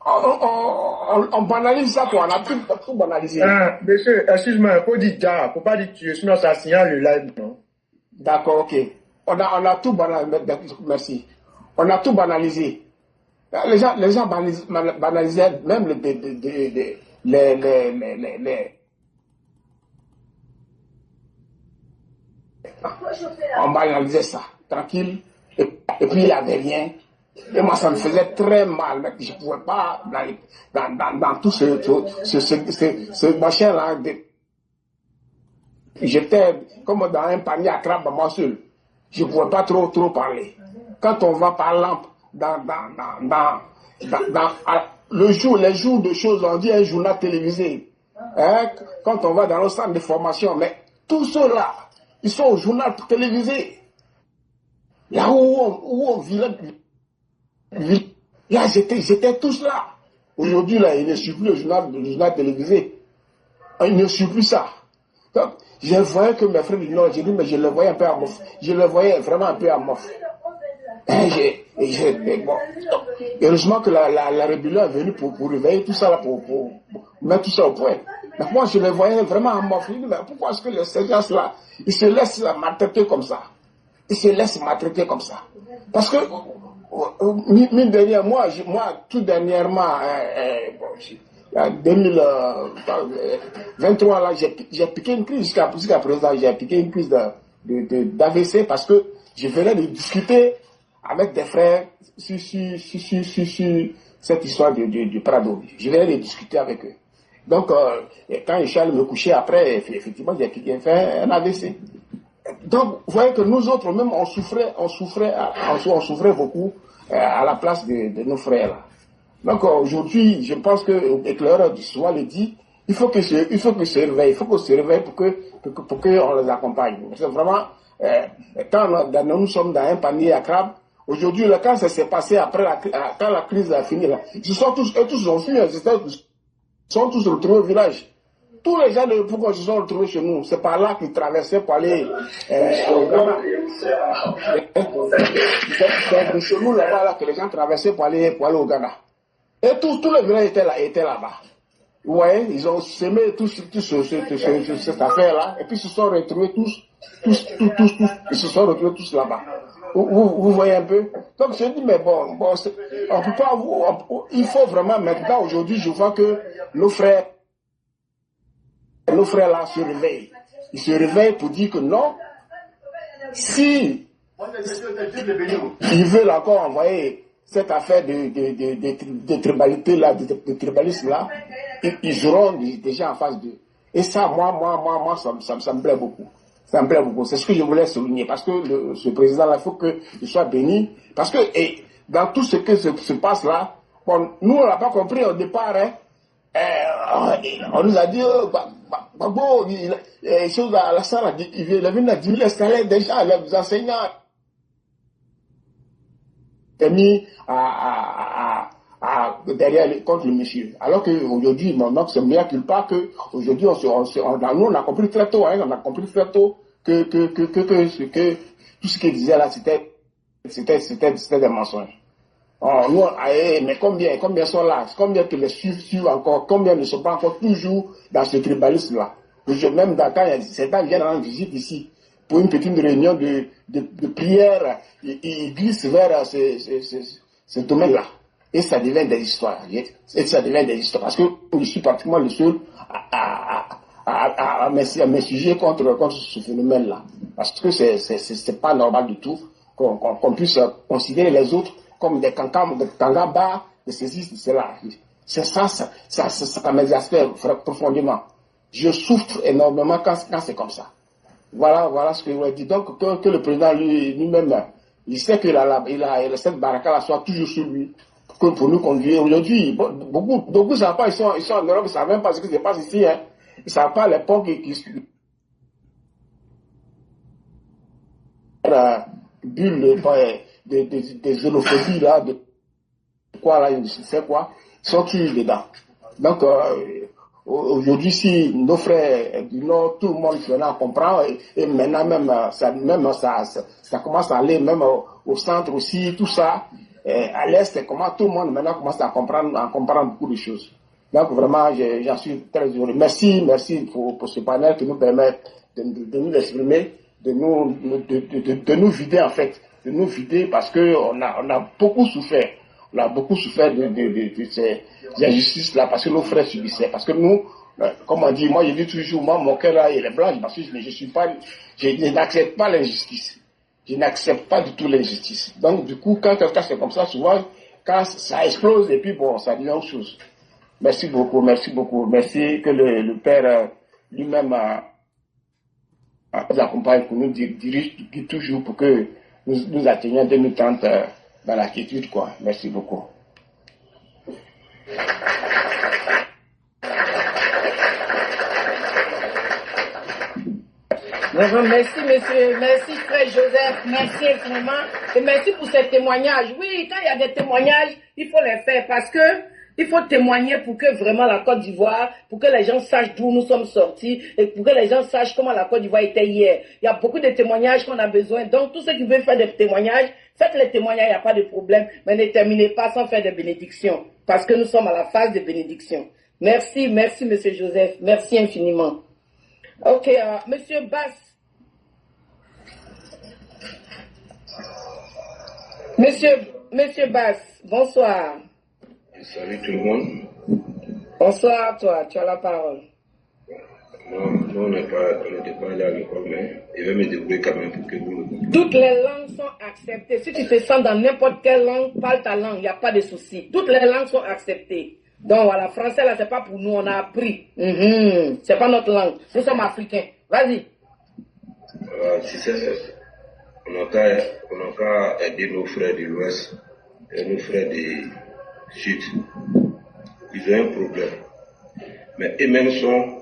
On banalise ça, quoi. On a tout banalisé. Ah, monsieur, excuse-moi, il faut dire ja, faut pas dire tuer, sinon ça signale le live, non? D'accord, ok. On a tout banalisé. Merci. On a tout banalisé. Les gens banalisaient même on banalisait ça, tranquille. Et puis il n'y avait rien. Et moi, ça me faisait très mal, mais je ne pouvais pas, dans tout ce machin-là, j'étais comme dans un panier à crabe, moi seul. Je ne pouvais pas trop parler. Quand on va par lampe, les jours de choses, on dit un journal télévisé. Hein, quand on va dans le centre de formation, mais tous ceux-là, ils sont au journal télévisé. Là où on vivait, là, j'étais tous là. Aujourd'hui, là, il ne suit plus le journal télévisé. Il ne suit plus ça. Donc, je voyais que mes frères du Nord, j'ai dit, mais je le voyais un peu à mof. Je le voyais vraiment un peu à mof. Bon. Heureusement que la rébellion est venue pour réveiller tout ça, là, pour mettre tout ça au point. Mais moi, je le voyais vraiment à mof. Je dis, mais pourquoi est-ce que ces gens-là, ils se laissent maltraiter comme ça? Ils se laissent maltraiter comme ça. Parce que, mine de rien, moi, tout dernièrement, en 2023, là, j'ai piqué une crise jusqu'à présent. J'ai piqué une crise d'AVC parce que je venais de discuter avec des frères sur cette histoire du Prado. Je venais de discuter avec eux. Donc, quand Michel me couchait après, effectivement, j'ai fait un AVC. Donc, vous voyez que nous autres, même, on souffrait beaucoup à la place de nos frères là. Donc aujourd'hui, je pense que l'éclaireur du soir le dit, il faut que se réveille, pour qu'on les accompagne. C'est vraiment quand nous sommes dans un panier à crabe. Aujourd'hui, quand ça s'est passé après quand la crise a fini là, ils sont tous ont fui, ils sont tous retrouvés au village. Tous les gens de pourquoi ils se sont retrouvés chez nous, c'est par là qu'ils traversaient pour aller au Ghana. C'est de chez nous là-bas que les gens traversaient pour aller au Ghana. Et tous les villages étaient là-bas. Vous voyez, ils ont semé cette affaire-là, et puis ils se sont retrouvés tous, ils se sont retrouvés tous là-bas. Vous voyez un peu? Donc je dis, mais bon, on peut pas, il faut vraiment, maintenant, aujourd'hui, je vois que nos frères là se réveillent. Ils se réveillent pour dire que non, si ils veulent encore envoyer cette affaire de tribalité là, de tribalisme là, ils auront des gens en face d'eux. Et ça, moi, ça me plaît beaucoup. Ça me plaît beaucoup. C'est ce que je voulais souligner. Parce que ce président-là, il faut qu'il soit béni. Parce que dans tout ce qui se passe là, bon, nous, on n'a pas compris au départ. Hein, on nous a dit, Gbagbo, chose à la salle, il est venu à diminuer les salaires des gens, les enseignants. Mis derrière contre le monsieur. Alors qu'aujourd'hui, maintenant, c'est meilleur qu'il part que aujourd'hui, nous, on a compris très tôt, hein, on a compris très tôt que tout ce qu'il disait là, c'était c'était des mensonges. Oh, nous, mais combien sont là? Combien que les suivent encore? Combien ne sont pas encore toujours dans ce tribalisme-là? Même quand certains viennent en visite ici, pour une petite réunion de prière, ils glissent vers ce domaine-là. Et ça devient des histoires. Parce que je suis pratiquement le seul à m'insurger contre ce phénomène-là. Parce que c'est pas normal du tout qu'on puisse considérer les autres comme des kangambas de ceci, de cela. C'est ça m'exaspère profondément. Je souffre énormément quand c'est comme ça. Voilà ce que je voulais dire. Donc, que le président lui-même, il sait qu'il a cette baraka-là soit toujours sur lui, pour nous conduire. Aujourd'hui, beaucoup ne savent pas, ils sont en Europe, ils ne savent même pas ce qui se passe ici. Hein. Ils ne savent pas l'époque bulle des xénophobies là, de quoi là, je ne sais quoi, ils sont toujours dedans. Donc, aujourd'hui, si nos frères du Nord, tout le monde maintenant comprend, et maintenant même ça commence à aller même au centre aussi, tout ça, à l'Est, comment tout le monde maintenant commence à comprendre beaucoup de choses. Donc vraiment, j'en suis très heureux. Merci pour ce panel qui nous permet de nous exprimer, de nous vider en fait, de nous vider parce que on a beaucoup souffert. On a beaucoup souffert de ces injustices-là parce que nos frères subissaient. Parce que nous, comme on dit, moi je dis toujours, moi mon cœur là il est blanc parce que je n'accepte pas l'injustice. Je n'accepte pas du tout l'injustice. Donc du coup, quand quelqu'un c'est comme ça, souvent, quand ça explose et puis bon, ça devient autre chose. Merci beaucoup. Merci que le Père lui-même nous accompagne pour nous dirige toujours pour que nous atteignions 2030 dans la quiétude, quoi. Merci beaucoup. Merci, monsieur. Merci, frère Joseph. Merci infiniment. Et merci pour ces témoignages. Oui, quand il y a des témoignages, il faut les faire parce que il faut témoigner pour que vraiment la Côte d'Ivoire, pour que les gens sachent d'où nous sommes sortis et pour que les gens sachent comment la Côte d'Ivoire était hier. Il y a beaucoup de témoignages qu'on a besoin. Donc, tous ceux qui veulent faire des témoignages, faites les témoignages, il n'y a pas de problème. Mais ne terminez pas sans faire des bénédictions. Parce que nous sommes à la phase de bénédiction. Merci, monsieur Joseph. Merci infiniment. Ok, monsieur Bass. Monsieur Bass, bonsoir. Salut tout le monde. Bonsoir à toi, tu as la parole. On n'était pas allé à l'école, mais je vais me débrouiller quand même pour que vous le compreniez. Toutes les langues sont acceptées. Si tu te sens dans n'importe quelle langue, parle ta langue, il n'y a pas de souci. Toutes les langues sont acceptées. Donc voilà, français là, c'est pas pour nous, on a appris. C'est pas notre langue. Nous sommes africains. Vas-y. Si c'est, on a qu'à aider nos frères de l'Ouest et nos frères du Sud. Ils ont un problème. Mais eux-mêmes sont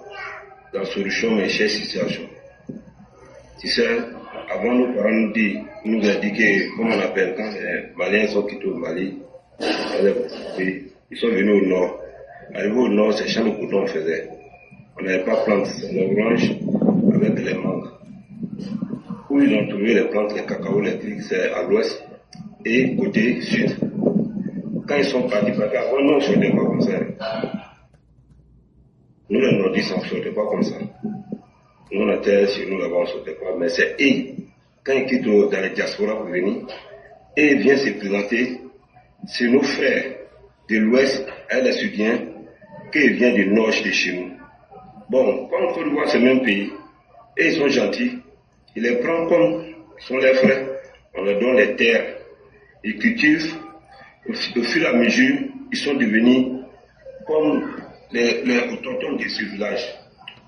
dans la solution, mais chère situation. Tu sais, avant nos parents nous indiquaient, comment on appelle, quand les Maliens sont quittés au Mali, ils sont venus au nord. Arrivés au nord, c'est champs de coton on faisait. On n'avait pas planté les oranges avec les mangues. Où ils ont trouvé les plantes, les cacao, les clics, c'est à l'ouest et côté sud. Quand ils sont partis, avant nous on ne sortait pas comme ça. Nous les nordistes on ne sortait pas comme ça. Nous on était chez nous là-bas on ne sortait pas. Mais c'est eux, quand ils quittent dans les diasporas pour venir, et ils viennent se présenter, c'est nos frères de l'ouest et les Sudiens qui viennent du nord de chez nous. Bon, comme Côte d'Ivoire c'est le même pays, et ils sont gentils, ils les prennent comme ils sont les frères, on leur donne les terres, ils cultivent, au fur et à mesure, ils sont devenus comme les autochtones de ce village.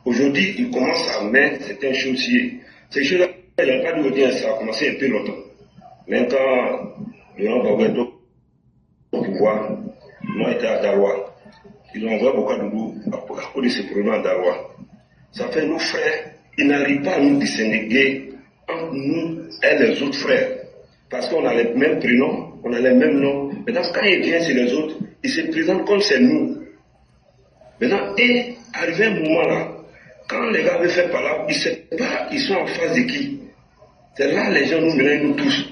Aujourd'hui, ils commencent à mettre certaines choses ici. Ces choses-là, il n'y a pas d'audience, ça a commencé un peu longtemps. Même quand Laurent Gbagbo au pouvoir, nous étions à Daroua. Ils ont envoyé Bokadou à cause de ce problème à Daroua. Ça fait nos frères, ils n'arrivent pas à nous distinguer entre nous et les autres frères. Parce qu'on a les mêmes prénoms, on a les mêmes noms. Maintenant, quand ils viennent chez les autres, ils se présentent comme c'est nous. Maintenant, et arrivé un moment là, quand les gars veulent faire par là, ils ne savent pas, ils sont en face de qui. C'est là les gens nous mènent, nous tous.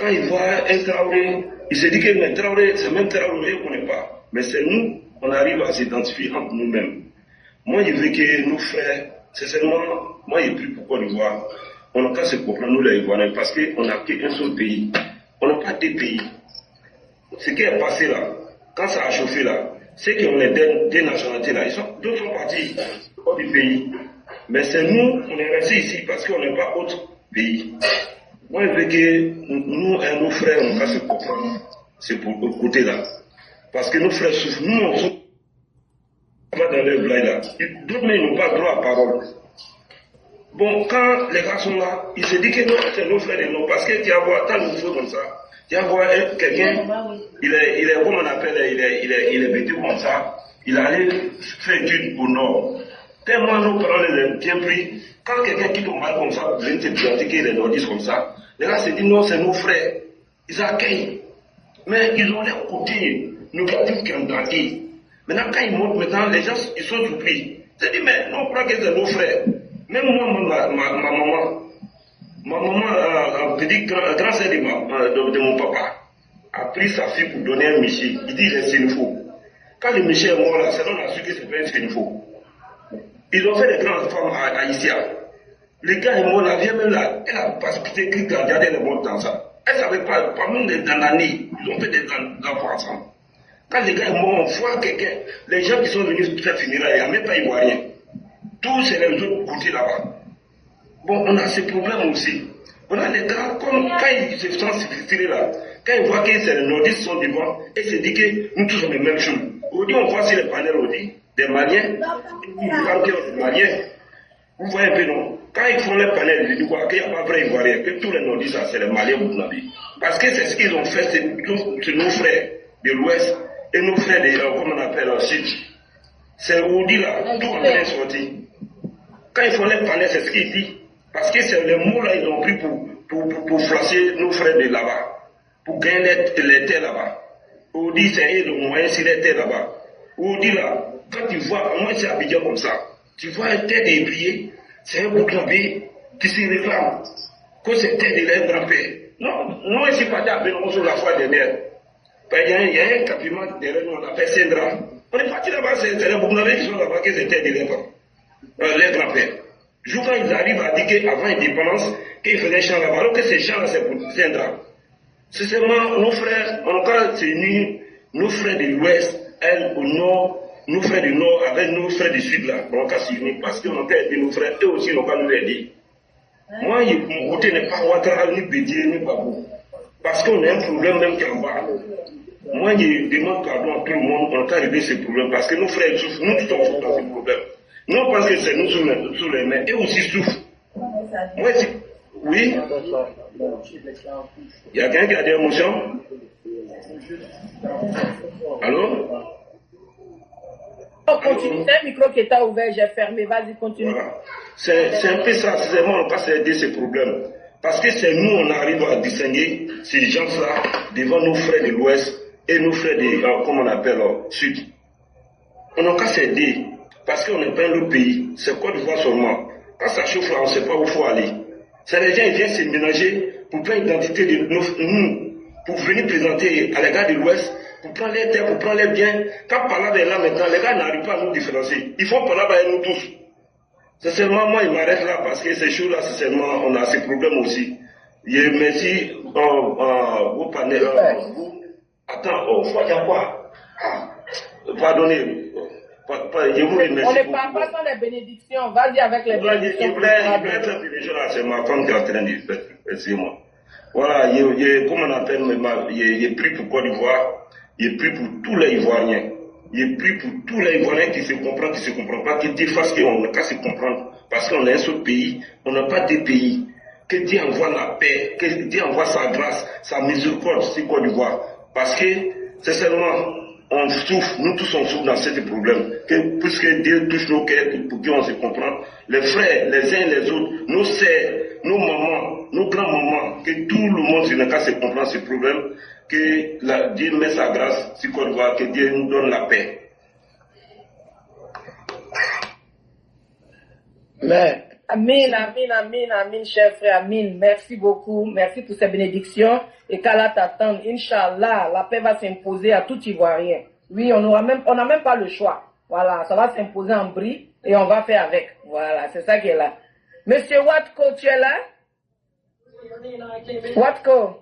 Quand il voit un Traoré, il se dit que le Traoré, c'est même Traoré qu'on ne connaît pas. Mais c'est nous, on arrive à s'identifier entre nous-mêmes. Moi, je veux que nos frères, sincèrement, moi, je prie pour Côte d'Ivoire. On n'a qu'à se comprendre, nous les Ivoiriens, parce qu'on n'a qu'un seul pays. On n'a pas deux pays. Ce qui est passé là, quand ça a chauffé là, c'est qu'on est des nationalités là. D'autres sont partis hors du pays. Mais c'est nous, on est restés ici parce qu'on n'est pas autre pays. Moi, je veux que nous et nos frères, on va se comprendre. C'est pour le côté là. Parce que nos frères souffrent. Nous, on souffre. On va dans le blague là. D'autres, mais ils n'ont pas droit à parole. Bon, quand les gars sont là, ils se disent que non, c'est nos frères et non. Parce que tu vas voir tant de choses comme ça. Tu vas voir quelqu'un, il est, comment on appelle, il est vêtu comme ça. Il allait faire études au nord. Tellement nos parents les ont bien pris. Quand quelqu'un quitte au mal comme ça, vous venez te présenter qu'il est nordiste comme ça. Les gars se disent non, c'est nos frères. Ils accueillent. Mais ils ont leur côté négatif qui est endormi. Maintenant, quand ils montent, maintenant, les gens, ils sont surpris. Ils disent, mais non, on croit que c'est nos frères. Même moi, ma maman, un petit grand sœur de mon papa, a pris sa fille pour donner un Michi. Il dit, il est Sénifo. Quand le Michi est mort là, c'est là qu'on a su que c'est pas un Sénifo. Ils ont fait des grandes femmes à Isia. Le gars est mort là, vient même là, elle a passé qui gardait les morts dans ça. Elle ne savait pas, parmi dans l'année, ils ont fait des enfants ensemble. Quand le gars est mort, on voit quelqu'un, les gens qui sont venus faire finir là, il n'y a même pas Ivoirien. Tous c'est les autres côtés là-bas. Bon, on a ces problèmes aussi. On a les gars, comme quand ils se sentent filtrés là, quand ils voient que c'est les nordistes qui sont devant, et se disent que nous tous sommes les mêmes choses. Aujourd'hui, on voit sur les panels aujourd'hui, des Maliens, des Maliens. Vous voyez un peu, non? Quand ils font les panels, ils disent quoi? Qu'il n'y a pas vrai Ivoirien, que tous les nordistes, c'est les Maliens Bournabi. Parce que c'est ce qu'ils ont fait, c'est nos frères de l'Ouest et nos frères de, comment on appelle, au Sud. C'est aujourd'hui là, tout en train de sortir. Quand ils font les panels, c'est ce qu'ils disent. Parce que c'est les mots là, ils ont pris pour flasher nos frères de là-bas. Pour gagner les terres là-bas. Aujourd'hui, c'est eux le moyen sur les terres là-bas. Aujourd'hui là, quand tu vois, moi c'est Abidjan comme ça, tu vois un terre déplié, c'est un Bournabi qui se réclame. Que c'est terre de leur grand-père. Non, nous ici pas d'Abidjan sur la fois dernière. Il y a un campement derrière nous, on appelle Sendra. On est parti là-bas, c'est les Bournabi qui sont là-bas, que c'est terre de leur grand-père. Jour quand ils arrivent à dire qu'avant l'indépendance, qu'ils faisaient un champ là-bas, alors que ces champs-là, c'est pour Sendra. C'est seulement nos frères, en cas c'est unis, nos frères de l'Ouest, elles au Nord, nos frères du Nord avec nos frères du Sud là, en cas c'est unis, parce qu'on a aidé nos frères, eux aussi n'ont pas nous aider. Moi, mon côté n'est pas Ouattara, ni Bédier, ni Babou. Parce qu'on a un problème même qui en bas. Moi, je demande pardon à tout le monde en cas de ce problème, parce que nos frères souffrent, nous tous on souffre dans ce problème. Non parce que c'est nous sous les mains, eux aussi souffrent. Moi, oui. Il y a quelqu'un qui a des émotions? Allô? Continue, c'est un micro qui était ouvert, j'ai fermé, vas-y, continue. Voilà. C'est un peu ça, c'est vraiment on va aider ces problèmes. Parce que c'est nous, on arrive à distinguer ces gens-là devant nos frères de l'Ouest et nos frères de, comment on appelle, Sud. On n'a qu'à s'aider. Parce qu'on n'est pas un autre pays, c'est Côte d'Ivoire seulement. Quand ça chauffe là, on ne sait pas où il faut aller. C'est les gens qui viennent se ménager pour prendre l'identité de nous, pour venir présenter à les gars de l'Ouest, pour prendre les terres, pour prendre les biens. Quand Palab est là maintenant, les gars n'arrivent pas à nous différencier. Il faut Palab avec nous tous. C'est seulement moi, il m'arrête là parce que ces choses-là, c'est seulement, on a ces problèmes aussi. Et merci, vos panels. Attends, il y a quoi? Pardonnez. On ne parle pas sans les bénédictions. Vas-y avec les bénédictions. Il voulait faire bénédiction là, c'est ma femme qui est en train de faire. Excusez-moi. Voilà, comment on appelle, il prie pour Côte d'Ivoire, il prie pour tous les Ivoiriens. Il prie pour tous les Ivoiriens qui se comprennent, qui ne se comprennent pas, qui disent qu'on n'a qu'à se comprendre. Parce qu'on est un seul pays, on n'a pas deux pays. Que Dieu envoie la paix, que Dieu envoie sa grâce, sa miséricorde sur Côte d'Ivoire. Parce que c'est seulement. On souffre, nous tous on souffre dans ce problème. Puisque Dieu touche nos cœurs pour qu'on se comprenne. Les frères, les uns les autres, nos sœurs, nos mamans, nos grands-mamans, que tout le monde se n'a qu'à se comprendre ce problème, que Dieu met sa grâce sur Côte d'Ivoire, que Dieu nous donne la paix. Mais Amen, amen, amen, amen, cher frère, amen. Merci beaucoup, merci pour ces bénédictions. Et qu'Allah t'attende, Inch'Allah, la paix va s'imposer à tout Ivoirien. Oui, on n'a même pas le choix. Voilà, ça va s'imposer en bris et on va faire avec. Voilà, c'est ça qui est là. Monsieur Watko, tu es là? Watko.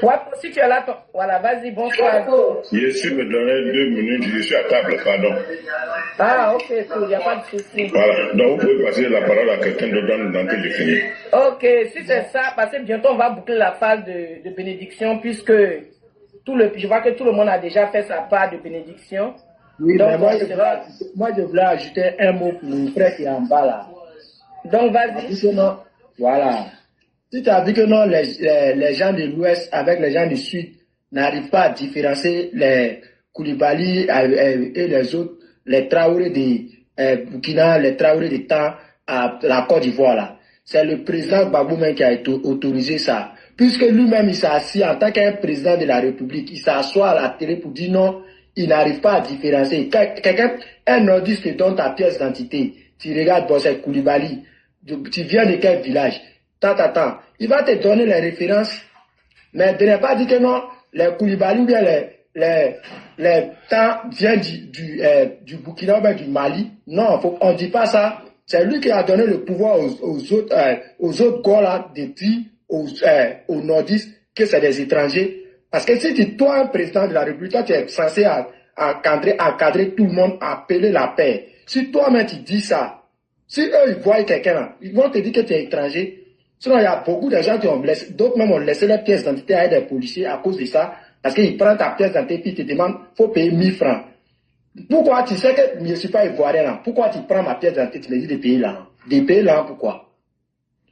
Watko, si tu es là, voilà, vas-y, bonsoir. Je suis me donner 2 minutes, je suis à table, pardon. Ah, ok, cool, il n'y a pas de souci. Voilà, donc vous pouvez passer la parole à quelqu'un d'autre dans que j'ai fini. Ok, si c'est ça, parce que bientôt on va boucler la phase de bénédiction, puisque je vois que tout le monde a déjà fait sa part de bénédiction. Oui, donc, mais moi je voulais ajouter un mot pour le frère qui est en bas là. Donc vas-y. Voilà. Si tu as vu que non, les gens de l'Ouest avec les gens du Sud n'arrivent pas à différencier les Koulibaly et les autres, les Traoré de Burkina, les Traoré de Temps à la Côte d'Ivoire là. C'est le président Gbagbo même qui a autorisé ça. Puisque lui-même il s'est assis en tant qu'un président de la République, il s'assoit à la télé pour dire non, il n'arrive pas à différencier. Quelqu'un, un nordiste te donne ta pièce d'identité, tu regardes, bon c'est Koulibaly, tu viens de quel village? Tant. Il va te donner les références, mais de ne pas dire que non, les Koulibaly ou bien les temps viennent du Burkina ou bien du Mali. Non, on ne dit pas ça. C'est lui qui a donné le pouvoir aux autres gars là de dire aux nordistes que c'est des étrangers. Parce que si toi, un président de la République, toi tu es censé encadrer tout le monde, appeler la paix. Si toi-même tu dis ça, si eux ils voient quelqu'un là, ils vont te dire que tu es étranger. Sinon, il y a beaucoup de gens qui ont laissé, d'autres même ont laissé leur pièce d'identité à des policiers à cause de ça. Parce qu'ils prennent ta pièce d'identité et te demandent, faut payer 1000 francs. Pourquoi tu sais que je ne suis pas ivoirien là? Pourquoi tu prends ma pièce d'identité, tu me dis de payer là? De payer là, pourquoi?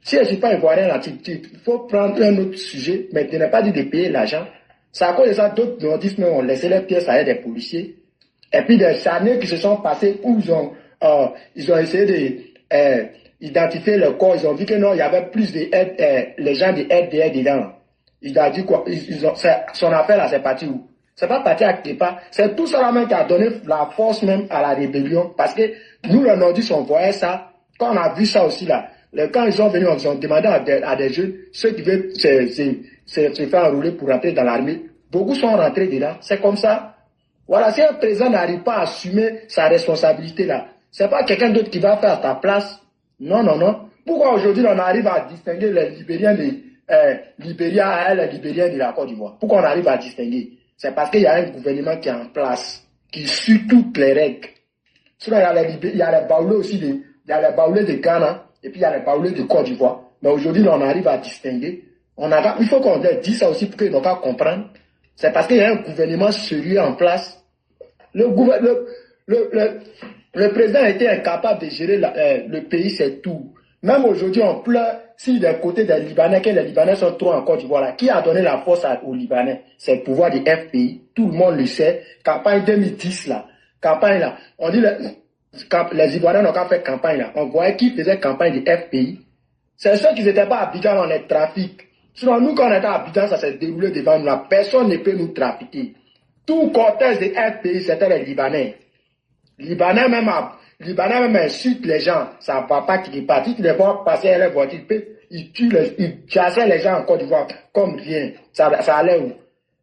Si je ne suis pas ivoirien là, il faut prendre un autre sujet, mais tu n'as pas dit de payer l'argent. C'est à cause de ça, d'autres nordistes même ont laissé leurs pièces à des policiers. Et puis des années qui se sont passées où ils ont essayé de identifier le corps, ils ont vu que non, il y avait plus de les gens de RDR dedans. Il a dit quoi? Son affaire là, c'est parti où? C'est pas parti à Képa. C'est tout ça même qui a donné la force même à la rébellion. Parce que nous, les nordistes, on voyait ça. Quand on a vu ça aussi là, quand ils sont venus, ils ont demandé à des jeunes, ceux qui veulent se faire enrouler pour rentrer dans l'armée. Beaucoup sont rentrés dedans. C'est comme ça. Voilà, si un président n'arrive pas à assumer sa responsabilité là, c'est pas quelqu'un d'autre qui va faire à ta place. Non. Pourquoi aujourd'hui on arrive à distinguer les Libériens de Libéria et les Libériens de la Côte d'Ivoire? Pourquoi on arrive à distinguer? C'est parce qu'il y a un gouvernement qui est en place, qui suit toutes les règles. Sinon, il y a les Baoulés aussi, il y a les Baoulés de Ghana, et puis il y a les Baoulés de Côte d'Ivoire. Mais aujourd'hui, on arrive à distinguer. Il faut qu'on dise ça aussi pour qu'ils n'ont pas comprendre. C'est parce qu'il y a un gouvernement sérieux en place. Le président a été incapable de gérer le pays, c'est tout. Même aujourd'hui, on pleure si d'un côté des Libanais, que les Libanais sont trop en Côte d'Ivoire. Qui a donné la force aux Libanais? C'est le pouvoir du FPI. Tout le monde le sait. Campagne 2010, là. Campagne, là. On dit les Ivoiriens n'ont pas fait campagne, là. On voyait qui faisait campagne du FPI. C'est ceux qui n'étaient pas à Abidjan dans les trafics. Sinon, nous, quand on était à Abidjan, ça s'est déroulé devant nous, là. Personne ne peut nous trafiquer. Tout cortège de FPI, c'était les Libanais. Libanais même insulte les gens. Ça ne va pas qu'ils partent. Tu les vois passer à leur voiture. Ils chassaient les gens en Côte d'Ivoire comme rien. Ça allait où?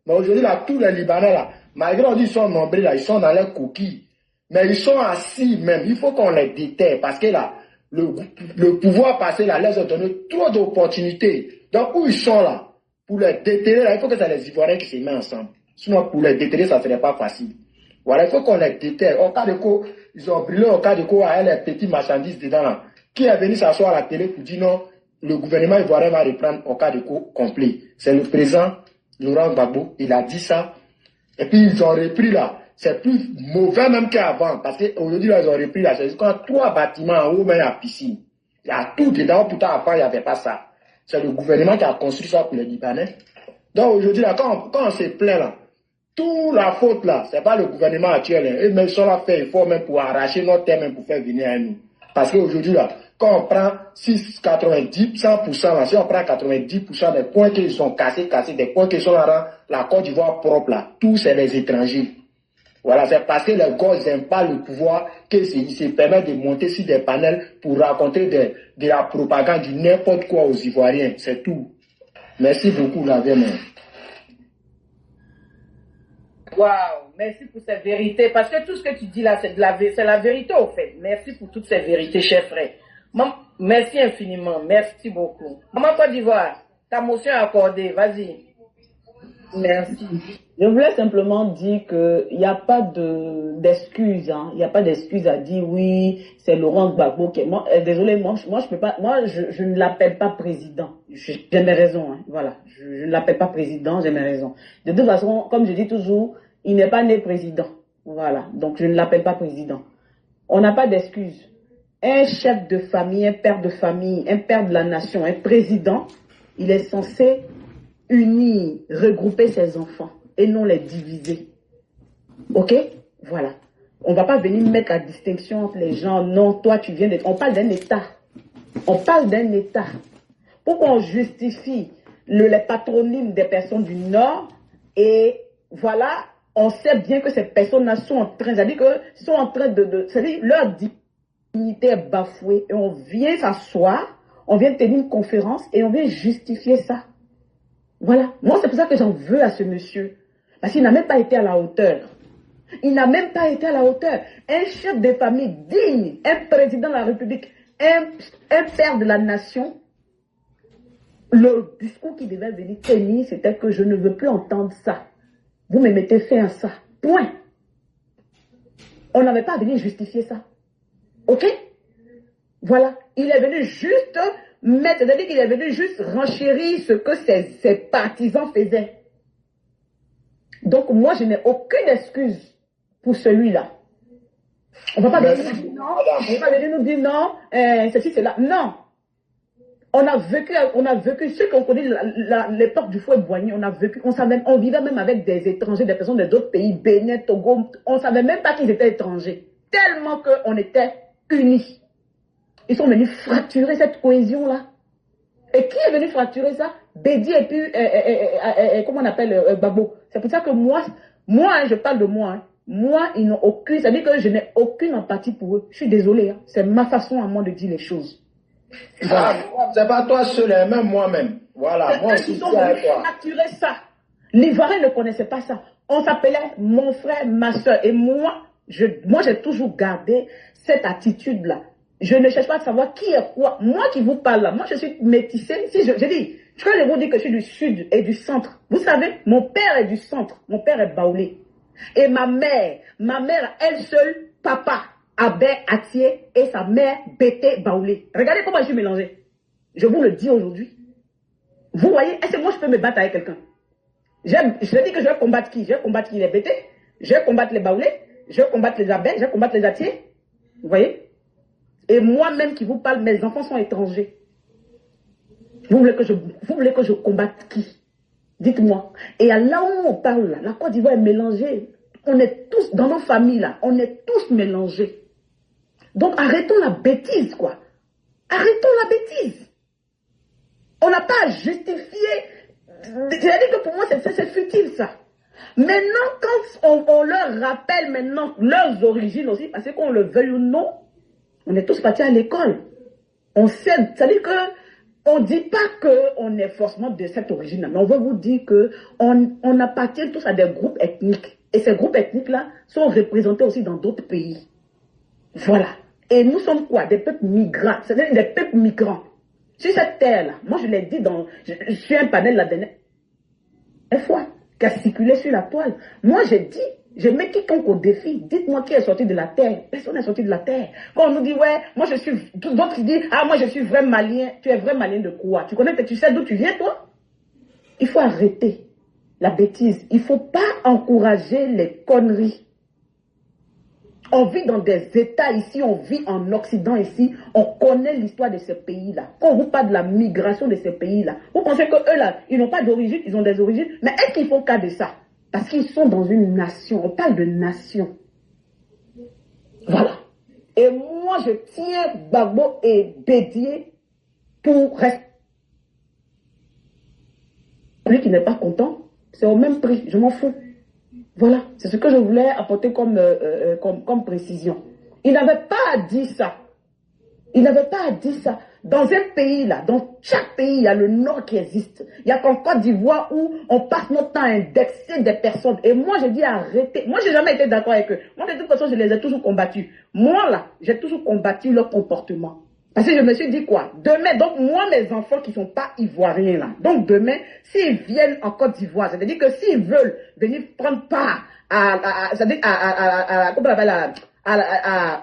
Mais aujourd'hui, là, tous les Libanais, là, malgré on dit qu'ils sont nombreux, là, ils sont dans leurs coquilles. Mais ils sont assis même. Il faut qu'on les déterre. Parce que là, le pouvoir passé, là, leur a donné trop d'opportunités. Donc, où ils sont là? Pour les déterrer, là, il faut que c'est les Ivoiriens qui se mettent ensemble. Sinon, pour les déterrer, ça ne serait pas facile. Voilà, il faut qu'on les déterre. Au cas de quoi, ils ont brûlé au cas de quoi à les petites marchandises dedans là. Qui est venu s'asseoir à la télé pour dire non, le gouvernement ivoirien va reprendre au cas de quoi complet. C'est le président Laurent Gbagbo, il a dit ça. Et puis ils ont repris là. C'est plus mauvais même qu'avant. Parce qu'aujourd'hui, ils ont repris là. C'est quand 3 bâtiments en haut, même la piscine. Il y a tout dedans. Pourtant, avant, il n'y avait pas ça. C'est le gouvernement qui a construit ça pour les Libanais. Donc aujourd'hui, là, quand on se plaint là, toute la faute là, c'est pas le gouvernement actuel. Hein. Ils sont là fait effort même pour arracher notre terre, même pour faire venir à nous. Parce qu'aujourd'hui là, quand on prend 100%, là, si on prend 90% des points qui sont cassés, des points qui sont dans la Côte d'Ivoire propre là, tous c'est les étrangers. Voilà, c'est parce que les gosses n'aiment pas le pouvoir qu'ils se permettent de monter sur des panels pour raconter de la propagande, du n'importe quoi aux Ivoiriens. C'est tout. Merci beaucoup, Nadia. Waouh, merci pour cette vérité. Parce que tout ce que tu dis là, c'est la vérité au fait. Merci pour toutes ces vérités, cher frère. Merci infiniment. Merci beaucoup. Maman Côte d'Ivoire, ta motion est accordée. Vas-y. Merci. Je voulais simplement dire qu'il n'y a pas d'excuses. Hein. Il n'y a pas d'excuses à dire oui, c'est Laurent Gbagbo qui est... Désolé, moi je peux pas. Moi, je ne l'appelle pas président. J'ai mes raisons. Hein. Voilà. Je ne l'appelle pas président, j'ai mes raisons. De toute façon, comme je dis toujours, il n'est pas né président. Voilà. Donc, je ne l'appelle pas président. On n'a pas d'excuses. Un chef de famille, un père de famille, un père de la nation, un président, il est censé unir, regrouper ses enfants et non les diviser. Ok? Voilà. On ne va pas venir mettre la distinction entre les gens. Non, toi, tu viens d'être... On parle d'un État. On parle d'un État. Pourquoi on justifie les patronymes des personnes du Nord et voilà, on sait bien que ces personnes-là sont en train, c'est-à-dire que sont en train c'est-à-dire leur dignité est bafouée et on vient s'asseoir, on vient tenir une conférence et on vient justifier ça. Voilà. Moi, c'est pour ça que j'en veux à ce monsieur. Parce qu'il n'a même pas été à la hauteur. Il n'a même pas été à la hauteur. Un chef de famille digne, un président de la République, un père de la nation, le discours qui devait venir tenir, c'était que je ne veux plus entendre ça. Vous me mettez fin à ça. Point. On n'avait pas à venir justifier ça. Ok? Voilà. Il est venu juste mettre, c'est-à-dire qu'il est venu juste renchérir ce que ses partisans faisaient. Donc moi, je n'ai aucune excuse pour celui-là. On ne va pas venir nous dire non, ceci, c'est là. Non. On a vécu, ceux qui ont connu l'époque du fouet Boigny, on vivait même avec des étrangers, des personnes d'autres pays, Bénin, Togo, on ne savait même pas qu'ils étaient étrangers. Tellement qu'on était unis. Ils sont venus fracturer cette cohésion-là. Et qui est venu fracturer ça? Bédi et puis, comment on appelle, Gbagbo. C'est pour ça que moi, je parle de moi. Hein. Moi, ils n'ont aucune, c'est-à-dire que je n'ai aucune empathie pour eux. Je suis désolé. Hein. C'est ma façon à moi de dire les choses. Voilà. C'est pas toi seul, hein, même moi-même. Voilà. Moi aussi, ils ont voulu fracturer ça. L'Ivoirien ne connaissait pas ça. On s'appelait mon frère, ma soeur. Et moi, j'ai toujours gardé cette attitude-là. Je ne cherche pas à savoir qui est quoi. Moi qui vous parle là, moi je suis métissée. Si je dis, quand je vous dis que je suis du sud et du centre, vous savez, mon père est du centre, mon père est baoulé. Et ma mère, elle seule, papa, Abé, Atié, et sa mère, Bété, baoulé. Regardez comment je suis mélangée. Je vous le dis aujourd'hui. Vous voyez, est-ce que moi je peux me battre avec quelqu'un? Je dis que je vais combattre qui? Je vais combattre qui? Les Bété, je vais combattre les baoulés, je vais combattre les Abé, je vais combattre les Atié. Vous voyez? Et moi-même qui vous parle, mes enfants sont étrangers. Vous voulez que je combatte qui? Dites-moi. Et là où on parle, là, la Côte d'Ivoire est mélangée. On est tous, dans nos familles, là, on est tous mélangés. Donc arrêtons la bêtise, quoi. Arrêtons la bêtise. On n'a pas à justifier. C'est-à-dire que pour moi, c'est futile, ça. Maintenant, quand on leur rappelle maintenant leurs origines aussi, parce qu'on le veuille ou non, on est tous partis à l'école. On sait, c'est-à-dire que on ne dit pas qu'on est forcément de cette origine-là, mais on veut vous dire qu'on appartient tous à des groupes ethniques. Et ces groupes ethniques-là sont représentés aussi dans d'autres pays. Voilà. Et nous sommes quoi? Des peuples migrants, c'est-à-dire des peuples migrants. Sur cette terre-là, moi je l'ai dit je suis un panel la dernière fois qui a circulé sur la toile. Moi j'ai dit, je mets quiconque au défi. Dites-moi qui est sorti de la terre. Personne n'est sorti de la terre. Quand on nous dit, ouais, moi je suis... D'autres qui disent, ah, moi je suis vrai malien. Tu es vrai malien de quoi? Tu connais que tu sais d'où tu viens, toi? Il faut arrêter la bêtise. Il ne faut pas encourager les conneries. On vit dans des États ici, on vit en Occident ici. On connaît l'histoire de ces pays-là. Quand on vous parle de la migration de ces pays-là, vous pensez qu'eux, là, ils n'ont pas d'origine, ils ont des origines. Mais est-ce qu'ils font cas de ça? Parce qu'ils sont dans une nation. On parle de nation. Voilà. Et moi, je tiens Gbagbo et Bédié pour rester. Celui qui n'est pas content, c'est au même prix. Je m'en fous. Voilà, c'est ce que je voulais apporter comme précision. Il n'avait pas dit ça. Il n'avait pas dit ça. Dans un pays là, dans chaque pays, il y a le Nord qui existe. Il y a qu'en Côte d'Ivoire où on passe notre temps à indexer des personnes. Et moi, je dis arrêtez. Moi, j'ai jamais été d'accord avec eux. Moi, de toute façon, je les ai toujours combattus. Moi là, j'ai toujours combattu leur comportement. Parce que je me suis dit quoi? Demain, donc moi, mes enfants qui ne sont pas ivoiriens là, donc demain, s'ils viennent en Côte d'Ivoire, c'est-à-dire que s'ils veulent venir prendre part à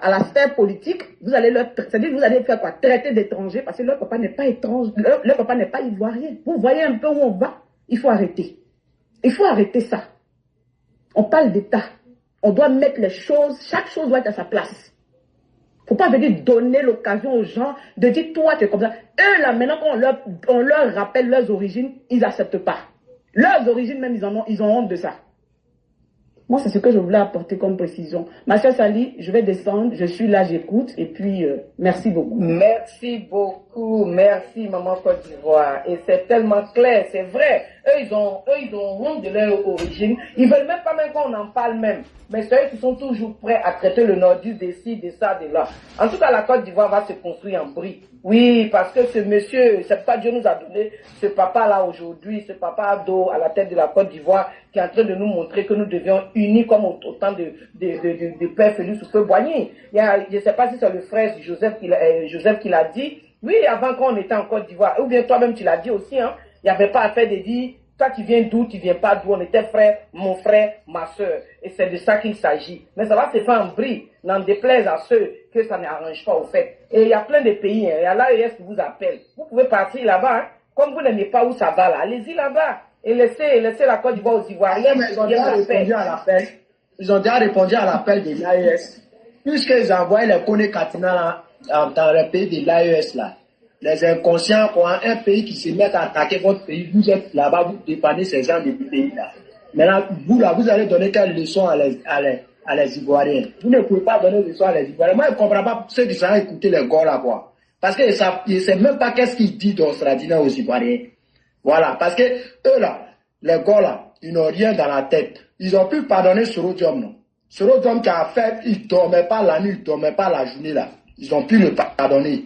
la sphère politique, vous allez c'est-à-dire vous allez faire quoi? Traiter d'étrangers parce que leur papa n'est pas étranger, leur papa n'est pas ivoirien. Vous voyez un peu où on va? Il faut arrêter. Il faut arrêter ça. On parle d'État. On doit mettre les choses, chaque chose doit être à sa place. Faut pas venir donner l'occasion aux gens de dire toi tu es comme ça. Eux là maintenant quand on leur rappelle leurs origines, ils n'acceptent pas. Leurs origines même ils ont honte de ça. Moi c'est ce que je voulais apporter comme précision. Ma chère Sally, je vais descendre, je suis là, j'écoute et puis merci beaucoup. Merci beaucoup, merci Maman Côte d'Ivoire. Et c'est tellement clair, c'est vrai. Eux ils ont honte de leur origine. Ils veulent même pas même qu'on en parle même. Mais c'est eux qui sont toujours prêts à traiter le nordiste d'ici, de ça, de là. En tout cas, la Côte d'Ivoire va se construire en bris. Oui, parce que ce monsieur, c'est pas Dieu nous a donné ce papa-là aujourd'hui, ce papa ado à la tête de la Côte d'Ivoire, qui est en train de nous montrer que nous devions unis comme autant de pères Félix ou Feu Boigny. Je ne sais pas si c'est le frère Joseph qui l'a dit. Oui, avant qu'on était en Côte d'Ivoire, ou bien toi-même tu l'as dit aussi, hein, il n'y avait pas à faire de dire, toi tu viens d'où, tu viens pas d'où, on était frères, mon frère, ma soeur. Et c'est de ça qu'il s'agit. Mais ça va se faire en bris, n'en déplaise à ceux que ça n'arrange pas au fait. Et il y a plein de pays, hein, il y a l'AES qui vous appelle. Vous pouvez partir là-bas, hein. Comme vous n'aimez pas où ça va là, allez-y là-bas. Et laissez la Côte d'Ivoire aux Ivoiriens. Ils ont déjà répondu à l'appel. Ils ont déjà répondu à l'appel de l'AES. Puisqu'ils envoient les Kone Katina dans le pays de l'AES là. Les inconscients, pour un pays qui se met à attaquer votre pays, vous êtes là-bas, vous dépendez ces gens de pays là. Maintenant, vous là, vous allez donner quelle leçon à les Ivoiriens? Vous ne pouvez pas donner de leçon à les Ivoiriens. Moi, je ne comprends pas ceux qui sont écouter les gars là, quoi. Parce qu'ils ne savent même pas qu'est-ce qu'ils disent d'Australie aux Ivoiriens. Voilà, parce que eux là, les gars là, ils n'ont rien dans la tête. Ils ont pu pardonner Sorodium, non? Sorodium qui a fait, il ne dormait pas la nuit, il ne dormait pas la journée là. Ils ont pu le pardonner.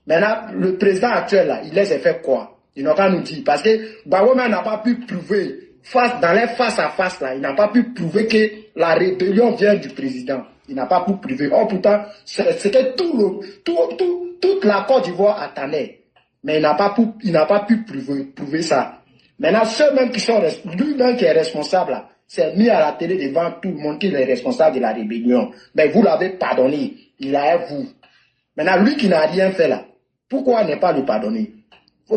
Maintenant, le président actuel là, il laisse faire quoi? Il n'a pas nous dire. Parce que Bagoma n'a pas pu prouver, dans les face à face là, il n'a pas pu prouver que la rébellion vient du président. Il n'a pas pu prouver. Oh pourtant, c'était toute la Côte d'Ivoire attendait. Mais il n'a pas pu prouver ça. Maintenant, ceux-mêmes qui sont, lui-même qui est responsable là, c'est mis à la télé devant tout le monde qu'il est responsable de la rébellion. Mais vous l'avez pardonné. Il a vous. Maintenant, lui qui n'a rien fait là, pourquoi ne pas le pardonner?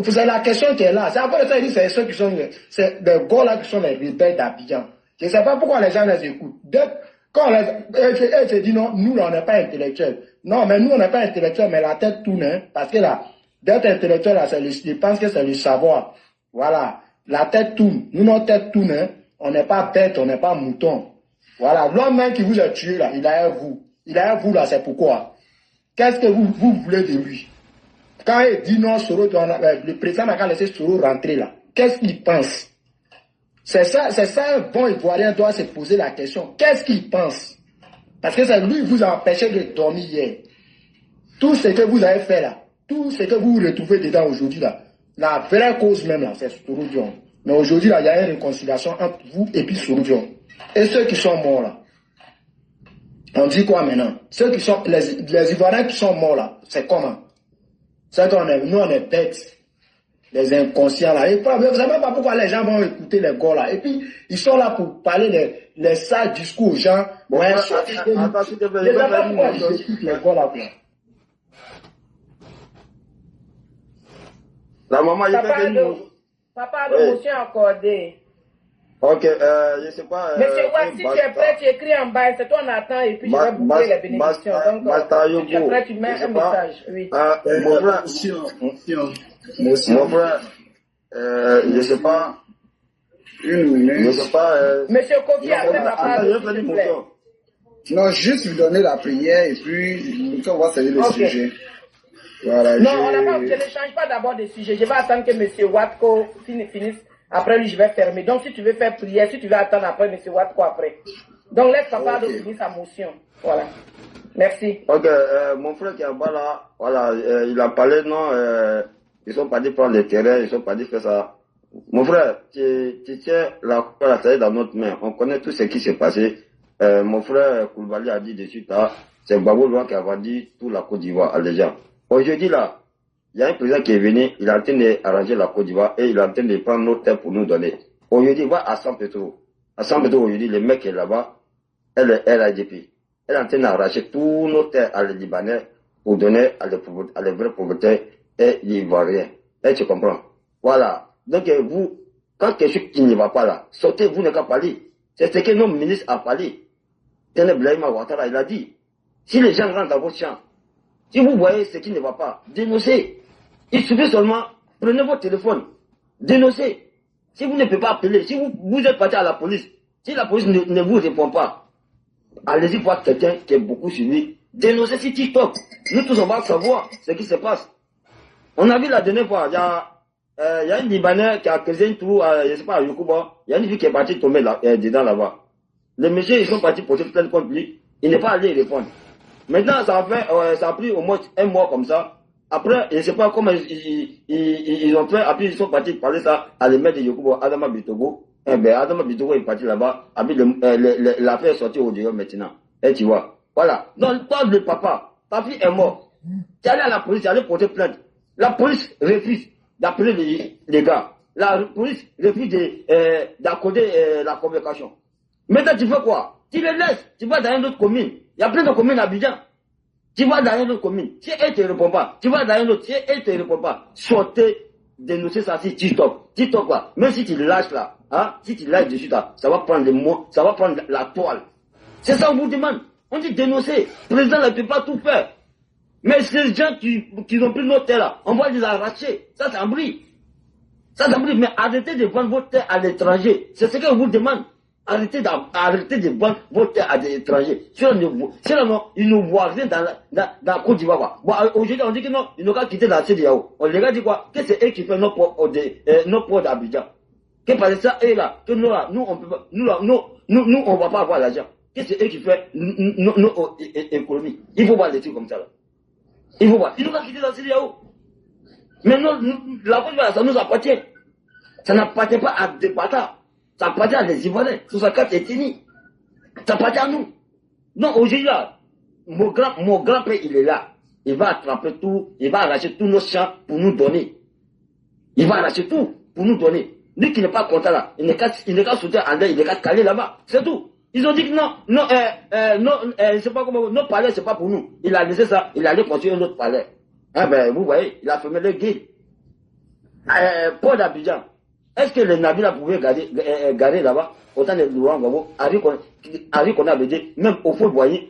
C'est la question qui est là. C'est après ça, il dit c'est ceux qui sont, c'est des gars là qui sont les rebelles d'Abidjan. Je ne sais pas pourquoi les gens les écoutent. Quand elle se dit non, nous là, on n'est pas intellectuels. Non, mais nous on n'est pas intellectuels, mais la tête tourne, hein, parce que là, d'être intellectuel là, je pense que c'est le savoir. Voilà. La tête tourne. Nous, notre tête tourne, hein. On n'est pas bête, on n'est pas mouton. Voilà. L'homme même qui vous a tué là, il a vous. Il a vous là, c'est pourquoi? Qu'est-ce que vous voulez de lui? Quand il dit non, le président n'a qu'à laisser Soro rentrer là. Qu'est-ce qu'il pense? C'est ça, un bon Ivoirien doit se poser la question. Qu'est-ce qu'il pense? Parce que c'est lui qui vous a empêché de dormir hier. Tout ce que vous avez fait là, tout ce que vous vous retrouvez dedans aujourd'hui là, la vraie cause même là, c'est Soro Dion. Mais aujourd'hui là, il y a une réconciliation entre vous et puis Soro Dion. Et ceux qui sont morts là, on dit quoi maintenant? Ceux qui sont, les Ivoiriens qui sont morts là, c'est comment? C'est qu'on est, nous on est bêtes. Les inconscients là. Et vous ne savez même pas pourquoi les gens vont écouter les gars là. Et puis, ils sont là pour parler les sales discours aux gens. Ouais, attends, s'il te plaît, les gars là. La maman, il fait des mots. Papa de motion accordé. Ok, je sais pas. Monsieur Watt, si tu es prêt, tu écris en bas, c'est toi on attend et puis je vais boucler les bénédictions. Donc, si tu es prêt, tu mets un message. Oui. Mon frère, mon frère, je sais pas. Je sais pas. Monsieur Kofi, après ma parole, s'il te plaît. Non, juste vous donner la prière et puis on va saluer le sujet. Voilà, non, on n'a pas, je ne change pas d'abord de sujet. Je vais attendre que monsieur Watko finisse Après lui, je vais fermer. Donc, si tu veux faire prière, si tu veux attendre après, M. Watt, quoi après. Donc, laisse papa finir sa motion. Voilà. Merci. Ok, mon frère qui est en bas là, voilà, il a parlé, non, ils sont partis prendre le terrain, ils sont partis faire ça. Mon frère, tu tiens la taille dans notre main. On connaît tout ce qui s'est passé. Mon frère Koulibaly a dit dessus, c'est Gbagbo Loin qui a vendu toute la Côte d'Ivoire à les gens. Aujourd'hui là, il y a un président qui est venu, il est en train d'arranger la Côte d'Ivoire et il est en train de prendre nos terres pour nous donner. Aujourd'hui, va à San Pedro. À San Pedro, aujourd'hui, le mec qui est là-bas, elle est LADP. Elle est en train d'arracher tous nos terres à les Libanais pour donner à les vrais propriétaires et les Ivoiriens. Et tu comprends? Voilà. Donc vous, quand quelque chose qui ne va pas là, sortez, vous n'avez qu'à parler. C'est ce que nos ministres a parlé. Tenez Blaïma Ouattara, il a dit. Si les gens rentrent dans votre champ, si vous voyez ce qui ne va pas, dénoncez. Il suffit seulement, prenez votre téléphone, dénoncez. Si vous ne pouvez pas appeler, si vous êtes parti à la police, si la police ne vous répond pas, allez-y voir quelqu'un qui est beaucoup suivi, dénoncez sur TikTok. Nous tous on va savoir ce qui se passe. On a vu la dernière fois, il y a un Libanais qui a causé un trou, je ne sais pas, à Yokouba, il y a une fille qui est partie tomber dedans là-bas. Les messieurs, ils sont partis porter plainte contre lui, il n'est pas allé répondre. Maintenant, ça a pris au moins un mois comme ça. Après, je ne sais pas comment ils ont fait, après ils sont partis parler ça à les maîtres de Yokouba, Adama Bitogo. Eh ben, Adama Bitogo est parti là-bas, après l'affaire est sortie au dehors maintenant. Et tu vois, voilà. Donc, toi, le papa, ta fille est morte. Tu es allé à la police, tu es allé porter plainte. La police refuse d'appeler les gars. La police refuse d'accorder la convocation. Maintenant, tu fais quoi? Tu les laisses, tu vas dans une autre commune. Il y a plein de communes à Abidjan. Tu vas dans une autre commune. Si elle ne te répond pas, tu vas dans une autre. Si elle ne te répond pas, sortez, dénoncer ça sur TikTok. TikTok là, même si tu lâches là, hein, si tu lâches dessus là, ça va prendre les mots, ça va prendre la toile. C'est ça qu'on vous demande. On dit dénoncer. Le président ne peut pas tout faire. Mais ces gens qui ont pris nos terres là, on va les arracher. Ça, c'est un bruit. Ça, c'est un bruit. Mais arrêtez de vendre votre terre à l'étranger. C'est ce qu'on vous demande. Arrêtez de vendre votre terre à des étrangers. Sinon, ils ne voient rien dans la Côte d'Ivoire. Bon, aujourd'hui, on dit que non, ils n'ont qu'à quitter la CEDEAO. On les a dit quoi? Que c'est eux qui font nos ports d'Abidjan. Que par ça, eux là, que nous là, nous, on peut pas, nous, on va pas avoir l'argent. Que c'est eux qui font nos économies. Il faut voir des trucs comme ça là. Il faut voir. Ils n'ont qu'à quitter la CEDEAO. Mais non, la Côte d'Ivoire, ça nous appartient. Ça n'appartient pas à des bâtards. Ça appartient à des Ivoiriens. Sous sa carte est finie. Ça appartient à nous. Donc aujourd'hui là, mon grand-père il est là. Il va attraper tout, il va arracher tous nos champs pour nous donner. Il va arracher tout pour nous donner. Lui qui n'est pas content là, il n'est qu'à sauter en l'air, il n'est qu'à caler là-bas. C'est tout. Ils ont dit que non, je sais pas comment, nos palais c'est pas pour nous. Il a laissé ça, il allait construire un autre palais. Eh ben, vous voyez, il a fermé le guide. Port d'Abidjan. Est-ce que les navires pouvaient garer là-bas? Autant de Laurent Gbagbo, Harry qu'on avait dit, même au fond Boigny,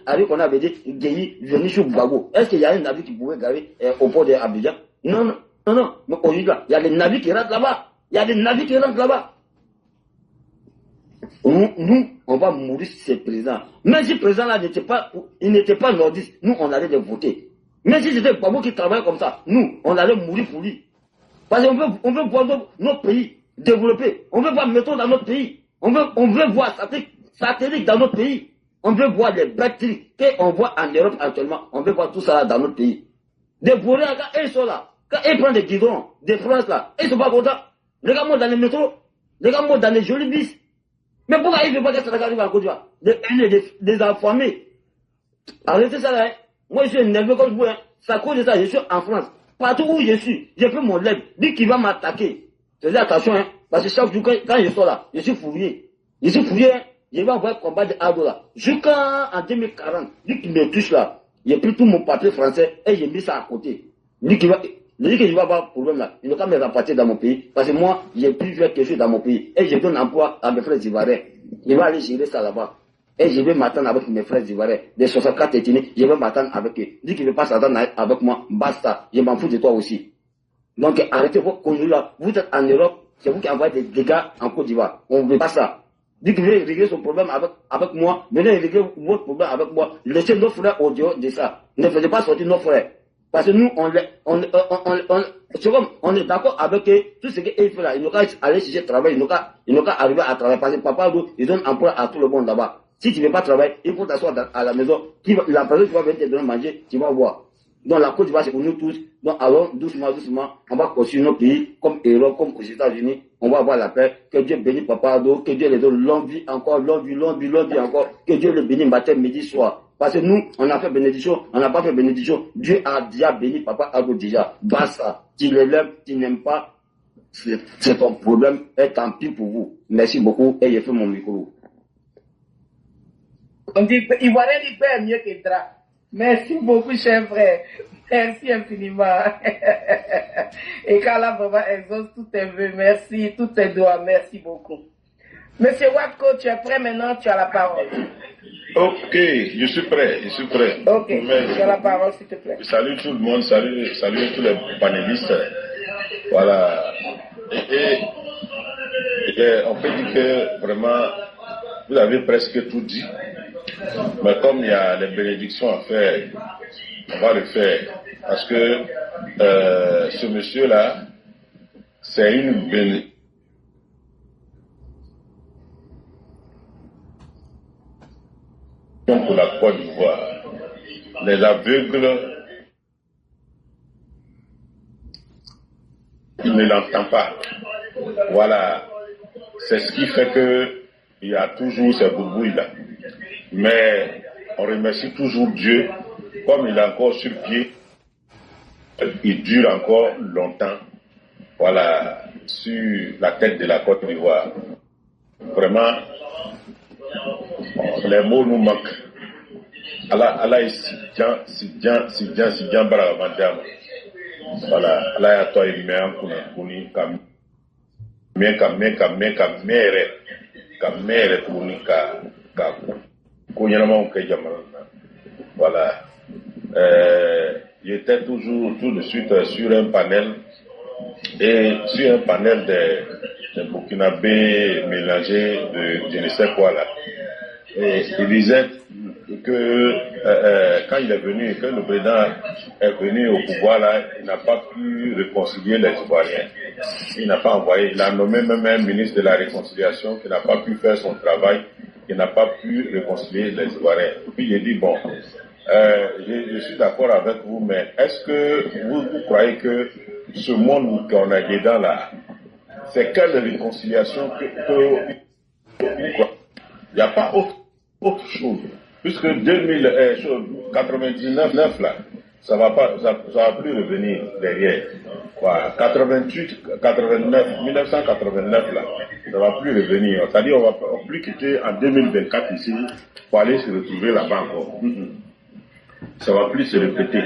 Harry qu'on avait dit, Guéhi, venu sur Gbagbo. Est-ce qu'il y a un navire qui pouvait garer au port d'Abidjan? Non. Mais aujourd'hui là, il y a des navires qui rentrent là-bas. Nous, on va mourir sur ces présidents. Même si le président là n'était pas nordiste, nous, on allait les voter. Même si c'était Gbagbo qui travaillait comme ça, nous, on allait mourir pour lui. Parce qu'on veut voir notre pays développer. On veut voir métro dans notre pays. On veut voir satellite dans notre pays. On veut voir les bâtiments qu'on voit en Europe actuellement. On veut voir tout ça là dans notre pays. Des bourrés, quand ils sont là, quand ils prennent des guidons, des France là, ils ne sont pas contents. Regarde-moi dans les métros, regarde-moi dans les jolis bis. Mais pourquoi ils ne veulent pas que ça arrive en Côte d'Ivoire? Des affamés. Arrêtez ça là. Hein. Moi je suis énervé comme vous. Hein. C'est à cause de ça, je suis en France. Partout où je suis, j'ai fait mon leg. Lui qui va m'attaquer. Faites attention, hein. Parce que chaque jour, quand je sors là, je suis fouillé. Hein. Je vais envoyer combat de Ado là. Jusqu'en 2040, lui qui me touche là, j'ai pris tout mon papier français et j'ai mis ça à côté. Lui qui va avoir problème là, il n'a qu'à me rapporter dans mon pays. Parce que moi, j'ai pu faire quelque chose dans mon pays. Et je donne emploi à mes frères ivoiriens. Il va aller gérer ça là-bas. Et je vais m'attendre avec mes frères ivoiriens. Des 64 éthiques, je vais m'attendre avec eux. Dis qu'il ne veut pas s'attendre avec moi, basta. Je m'en fous de toi aussi. Donc arrêtez vos conneries là. Vous êtes en Europe, c'est vous qui envoyez des dégâts en Côte d'Ivoire. On ne veut pas ça. Dis qu'il veut régler son problème avec moi. Venez régler votre problème avec moi. Laissez nos frères au dehors de ça. Ne faisez pas sortir nos frères. Parce que nous, on est d'accord avec tout ce qu'il fait là. Ils n'ont qu'à aller chercher travail, ils n'ont qu'à arriver à travailler. Parce que papa, ils donnent emploi à tout le monde là-bas. Si tu ne veux pas travailler, il faut t'asseoir à la maison. La personne qui va venir te donner manger, tu vas voir. Donc la Côte d'Ivoire, c'est pour nous tous. Donc alors, doucement, on va construire nos pays comme héros, comme aux États-Unis. On va avoir la paix. Que Dieu bénisse Papa Ado, que Dieu les donne longue vie encore, longue vie encore. Que Dieu le bénisse matin, midi, soir. Parce que nous, on a fait bénédiction, on n'a pas fait bénédiction. Dieu a déjà béni Papa Ado déjà. Basta. Tu l'élèves, tu n'aimes pas. C'est ton problème. Et tant pis pour vous. Merci beaucoup. Et j'ai fait mon micro. On dit, Ivoirien dit paix mieux que drap. Merci beaucoup, cher frère. Merci infiniment. Et qu'Allah vraiment exauce tous tes vœux. Merci, tous tes doigts. Merci beaucoup. Monsieur Watko, tu es prêt maintenant, tu as la parole. Ok, je suis prêt. Ok, tu as la parole, s'il te plaît. Salut tout le monde, salut tous les panélistes. Voilà. Et on peut dire que vraiment, vous avez presque tout dit. Mais comme il y a les bénédictions à faire, on va le faire. Parce que ce monsieur-là, c'est une bénédiction pour la Côte d'Ivoire. Les aveugles, ils ne l'entendent pas. Voilà. C'est ce qui fait qu'il y a toujours ces boubouilles-là. Mais on remercie toujours Dieu, comme il est encore sur pied, il dure encore longtemps, voilà, sur la tête de la Côte d'Ivoire. Vraiment, les mots nous manquent. Allah est si bien baravandam. Voilà, Allah est à toi et bien kuni kamere kuni ka voilà. J'étais toujours tout de suite sur un panel de Burkinabé mélangé de je ne sais quoi là. Et il disait que quand il est venu, que le président est venu au pouvoir là, il n'a pas pu réconcilier les Ivoiriens. Il n'a pas envoyé, il a nommé même un ministre de la réconciliation qui n'a pas pu faire son travail, qui n'a pas pu réconcilier les Ivoiriens. Et puis j'ai dit bon, je suis d'accord avec vous, mais est-ce que vous croyez que ce monde qu'on a dedans là, c'est quelle réconciliation que il n'y a pas autre chose. Puisque 99 là, ça va plus revenir derrière. Voilà. 1989 là, ça va plus revenir. C'est-à-dire on va plus quitter en 2024 ici pour aller se retrouver là-bas encore. Ça va plus se répéter.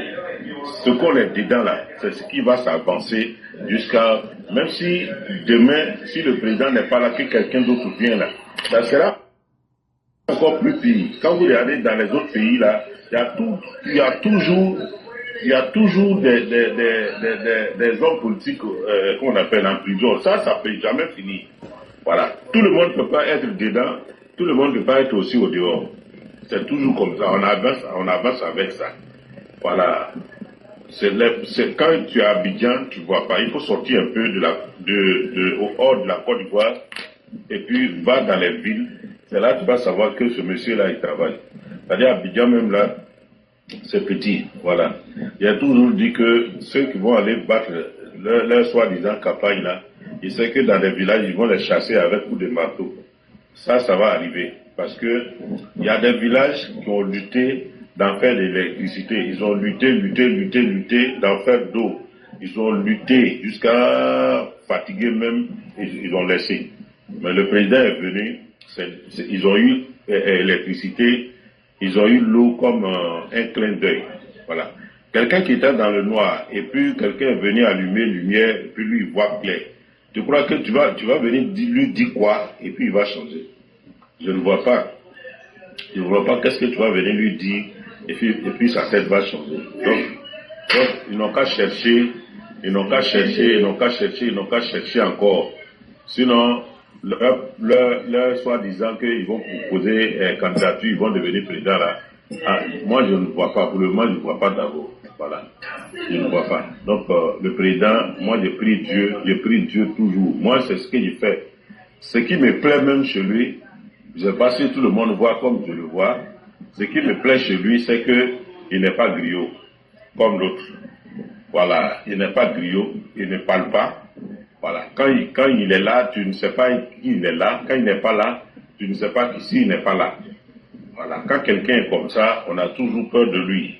Ce qu'on est dedans là, c'est ce qui va s'avancer jusqu'à, même si demain, si le président n'est pas là, que quelqu'un d'autre vient là, ça sera encore plus pire. Quand vous regardez dans les autres pays là, il y a toujours des hommes politiques qu'on appelle en prison. Ça peut jamais finir. Voilà. Tout le monde ne peut pas être dedans, tout le monde ne peut pas être aussi au dehors. C'est toujours comme ça. On avance avec ça. Voilà. C'est quand tu es à Abidjan, tu vois pas. Il faut sortir un peu au hors de la Côte d'Ivoire et puis va dans les villes. C'est là que tu vas savoir que ce monsieur-là, il travaille. C'est-à-dire, Abidjan même là, c'est petit. Voilà. Il a toujours dit que ceux qui vont aller battre leur soi-disant campagne là, ils savent que dans les villages, ils vont les chasser avec coups de marteau. Ça va arriver. Parce que il y a des villages qui ont lutté d'en faire de l'électricité. Ils ont lutté d'en faire d'eau. Ils ont lutté jusqu'à fatiguer même, ils ont laissé. Mais le président est venu, ils ont eu l'électricité, ils ont eu l'eau comme un clin d'œil. Voilà. Quelqu'un qui était dans le noir, et puis quelqu'un est venu allumer lumière, et puis lui il voit clair. Tu crois que tu vas venir lui dire quoi, et puis il va changer? Je ne vois pas. Je ne vois pas qu'est-ce que tu vas venir lui dire, et puis sa tête va changer. Donc ils n'ont qu'à chercher, encore. Sinon, leur soi-disant qu'ils vont proposer candidature, ils vont devenir président là. Ah, moi je ne vois pas, pour le moment je ne vois pas d'abord. Voilà. Je ne vois pas. Donc, le président, moi, j'ai pris Dieu toujours. Moi, c'est ce que je fais. Ce qui me plaît même chez lui, je ne sais pas si tout le monde voit comme je le vois, ce qui me plaît chez lui, c'est qu'il n'est pas griot, comme l'autre. Voilà. Il n'est pas griot, il ne parle pas. Voilà. Quand il est là, tu ne sais pas qui il est là. Quand il n'est pas là, tu ne sais pas qui il n'est pas là. Voilà. Quand quelqu'un est comme ça, on a toujours peur de lui.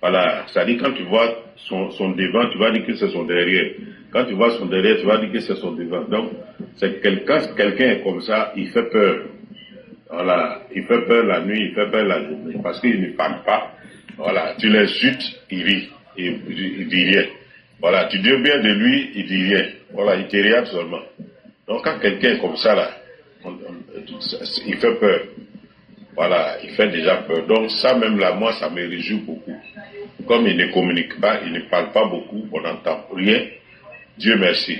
Voilà. C'est-à-dire, quand tu vois son devant, tu vas dire que c'est son derrière. Quand tu vois son derrière, tu vas dire que c'est son devant. Donc, quand quelqu'un est comme ça, il fait peur. Voilà. Il fait peur la nuit, il fait peur la journée. Parce qu'il ne parle pas. Voilà. Tu l'insultes, il rit. Il dit rien. Voilà. Tu dis bien de lui, il dit rien. Voilà. Il te regarde seulement. Donc, quand quelqu'un est comme ça, là, il fait peur. Voilà, il fait déjà peur. Donc ça même là, moi, ça me réjouit beaucoup. Comme il ne communique pas, il ne parle pas beaucoup, on n'entend rien. Dieu merci.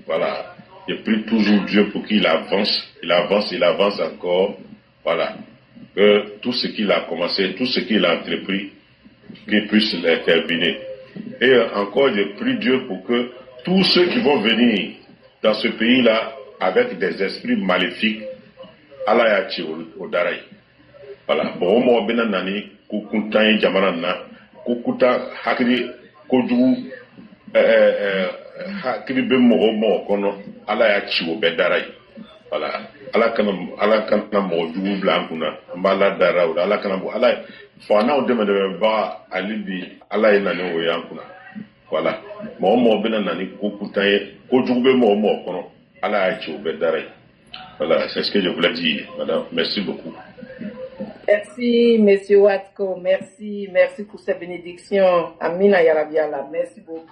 Voilà. Je prie toujours Dieu pour qu'il avance. Il avance encore. Voilà. Que tout ce qu'il a commencé, tout ce qu'il a entrepris, qu'il puisse le terminer. Et encore, je prie Dieu pour que tous ceux qui vont venir dans ce pays-là avec des esprits maléfiques, Allah yachi au Darai. Voilà. Bon, moi, ben nani, kukunta jamana na, kukuta hakiri koju, hakiri be mo kono, Allah yachi au Darai. Voilà. Allah kana mo ju blankuna, mbala dara ou Allah kana mo Allah. Fana o demande ba alibi Allah nani o yankuna. Voilà. Mo ben nani kukuta koju be mo kono, Allah yachi au Darai. Voilà, c'est ce que je voulais dire, madame. Merci beaucoup. Merci, monsieur Watko. Merci pour ces bénédictions. Amina Yarabiala. Merci beaucoup.